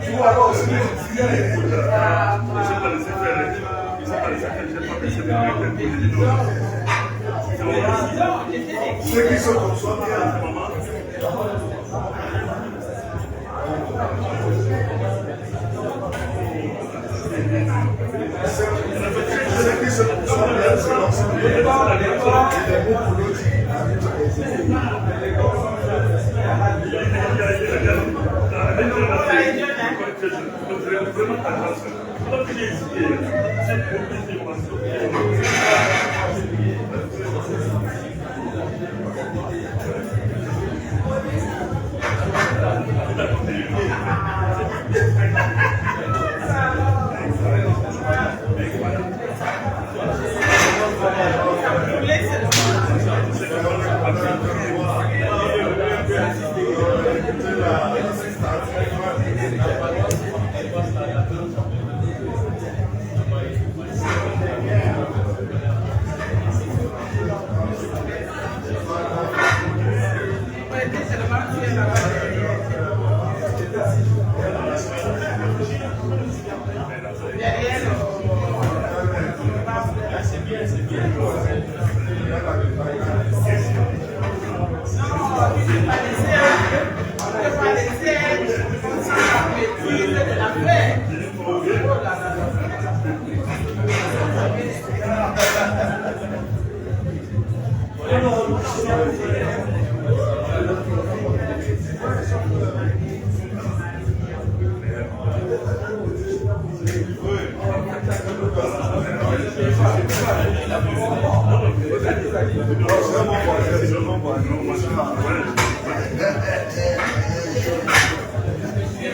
Tu vois, alors, Ceux qui sont comme soi, ceux qui sont comme soi, c'est l'ensemble. Il est bon pour l'autre.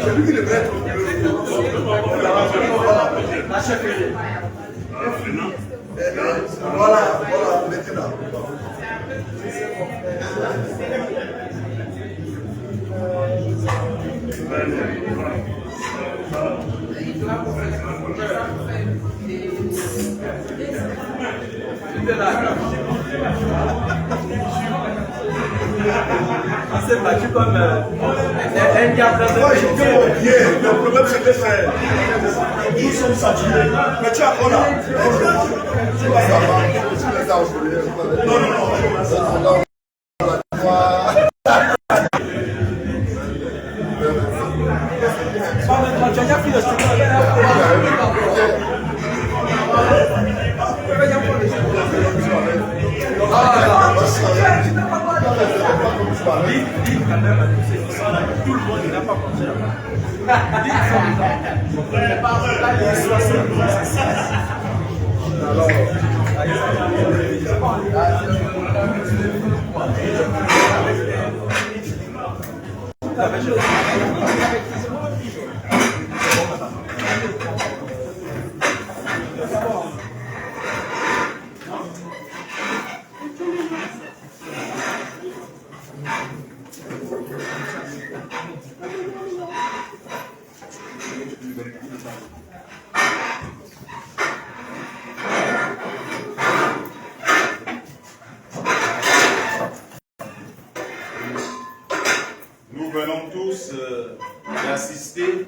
C'est lui qui le prête. Voilà, maintenant. Il s'est battu comme un diable. Moi, je dis mon bien. Le problème, c'est que c'est. Nous sommes saturés. Mais tu as quoi là? Tu vas savoir. Tu les as aujourd'hui. Non, non, non. Tu as déjà pris le studio. Dis quand même à tous ceux qui sont là, tout le monde n'a pas pensé là-bas. Dis Nous venons tous d'assister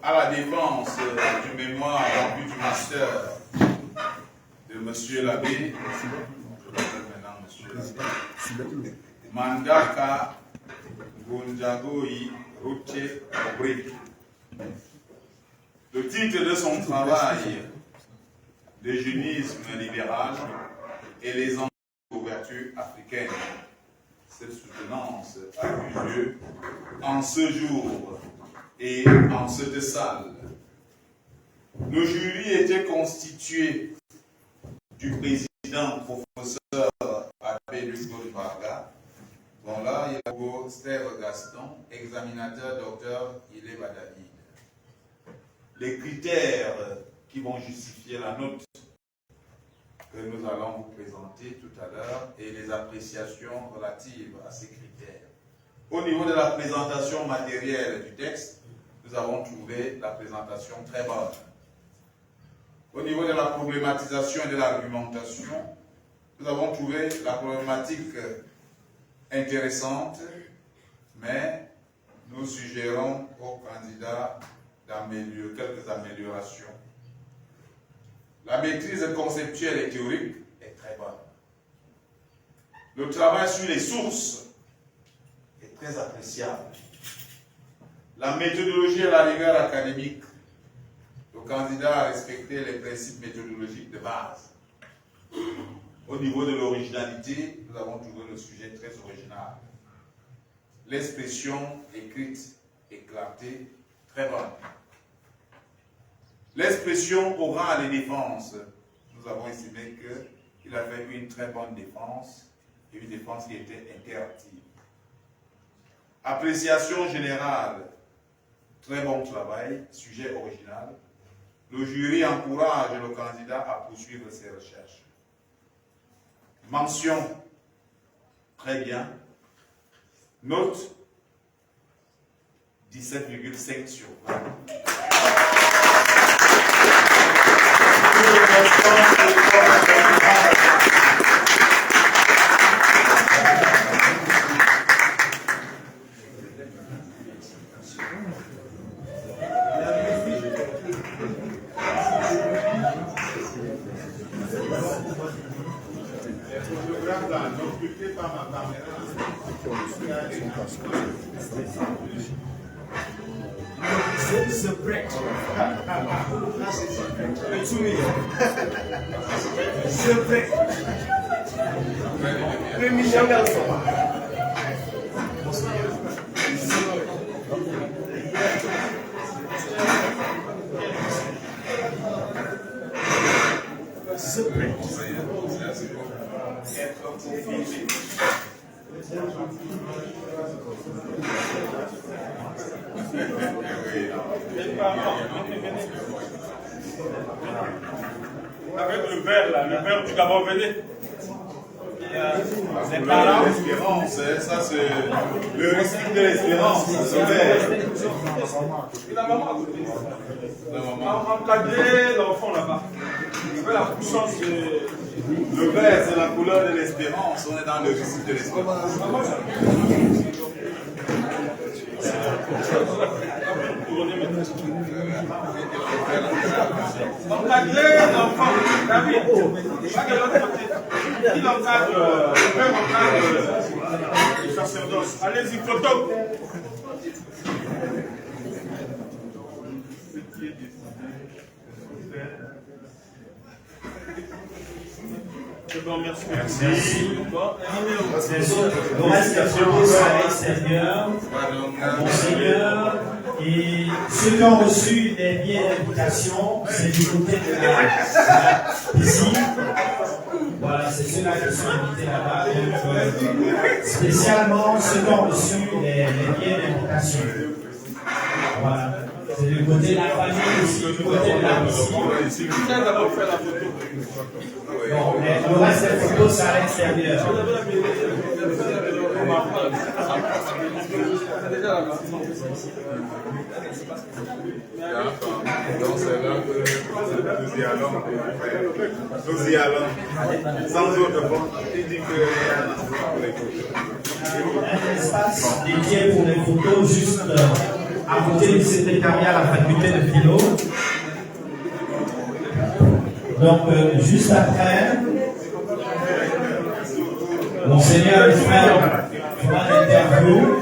à la défense du mémoire en vue du master de M. l'abbé, je m'appelle maintenant M. l'abbé, Mandaka Gunjagoi Roche Obrik. Le titre de son travail, L'eugénisme libéral et les enjeux d'ouverture africaine. Cette soutenance a eu lieu en ce jour et en cette salle. Le jury était constitué du président professeur Abbé Luc Varga, bon là il y a Steve Gaston, examinateur docteur Ile David. Les critères qui vont justifier la note que nous allons vous présenter tout à l'heure et les appréciations relatives à ces critères. Au niveau de la présentation matérielle du texte, nous avons trouvé la présentation très bonne. Au niveau de la problématisation et de l'argumentation, nous avons trouvé la problématique intéressante, mais nous suggérons aux candidats d'améliorer quelques améliorations. La maîtrise conceptuelle et théorique est très bonne. Le travail sur les sources est très appréciable. La méthodologie et la rigueur académique. Le candidat a respecté les principes méthodologiques de base. Au niveau de l'originalité, nous avons trouvé le sujet très original. L'expression écrite et clarté, très bonne. L'expression orale et défense, nous avons estimé qu'il a fait une très bonne défense et une défense qui était interactive. Appréciation générale, très bon travail, sujet original. Le jury encourage le candidat à poursuivre ses recherches. Mention, très bien. Note, 17,5 sur 20. The break. The break. Le Michel Garçon. The break. Avec le verre là, le verre du Gabon, venez. L'espérance, ça c'est le risque de l'espérance. Et la maman à côté. Encadrer l'enfant là-bas. La puissance de... Le vert, c'est la couleur de l'espérance. On est dans le risque de l'espérance. Encadrer l'enfant. David, pas de l'autre côté. Il encadre, le père encadre le sacerdoce. Allez-y, photo. Bon, merci. Le reste des photos sont à l'extérieur. Monseigneur. Et ceux qui ont reçu des billets d'invitation, c'est du côté de la piscine. Voilà, c'est ceux-là qui sont invités là-bas. Spécialement ceux qui ont reçu les billets d'invitation. Voilà. C'est du côté de la famille ici, du côté de la piscine. Qui a d'abord fait la photo? Bon, mais le reste des photos, c'est à l'extérieur. Donc c'est là que nous y allons. Nous y allons. Sans autre bon. Il dit que Un espace dédié pour les photos juste à côté du secrétariat à la faculté de philo. Donc, juste après, Monseigneur et frère fera l'interview.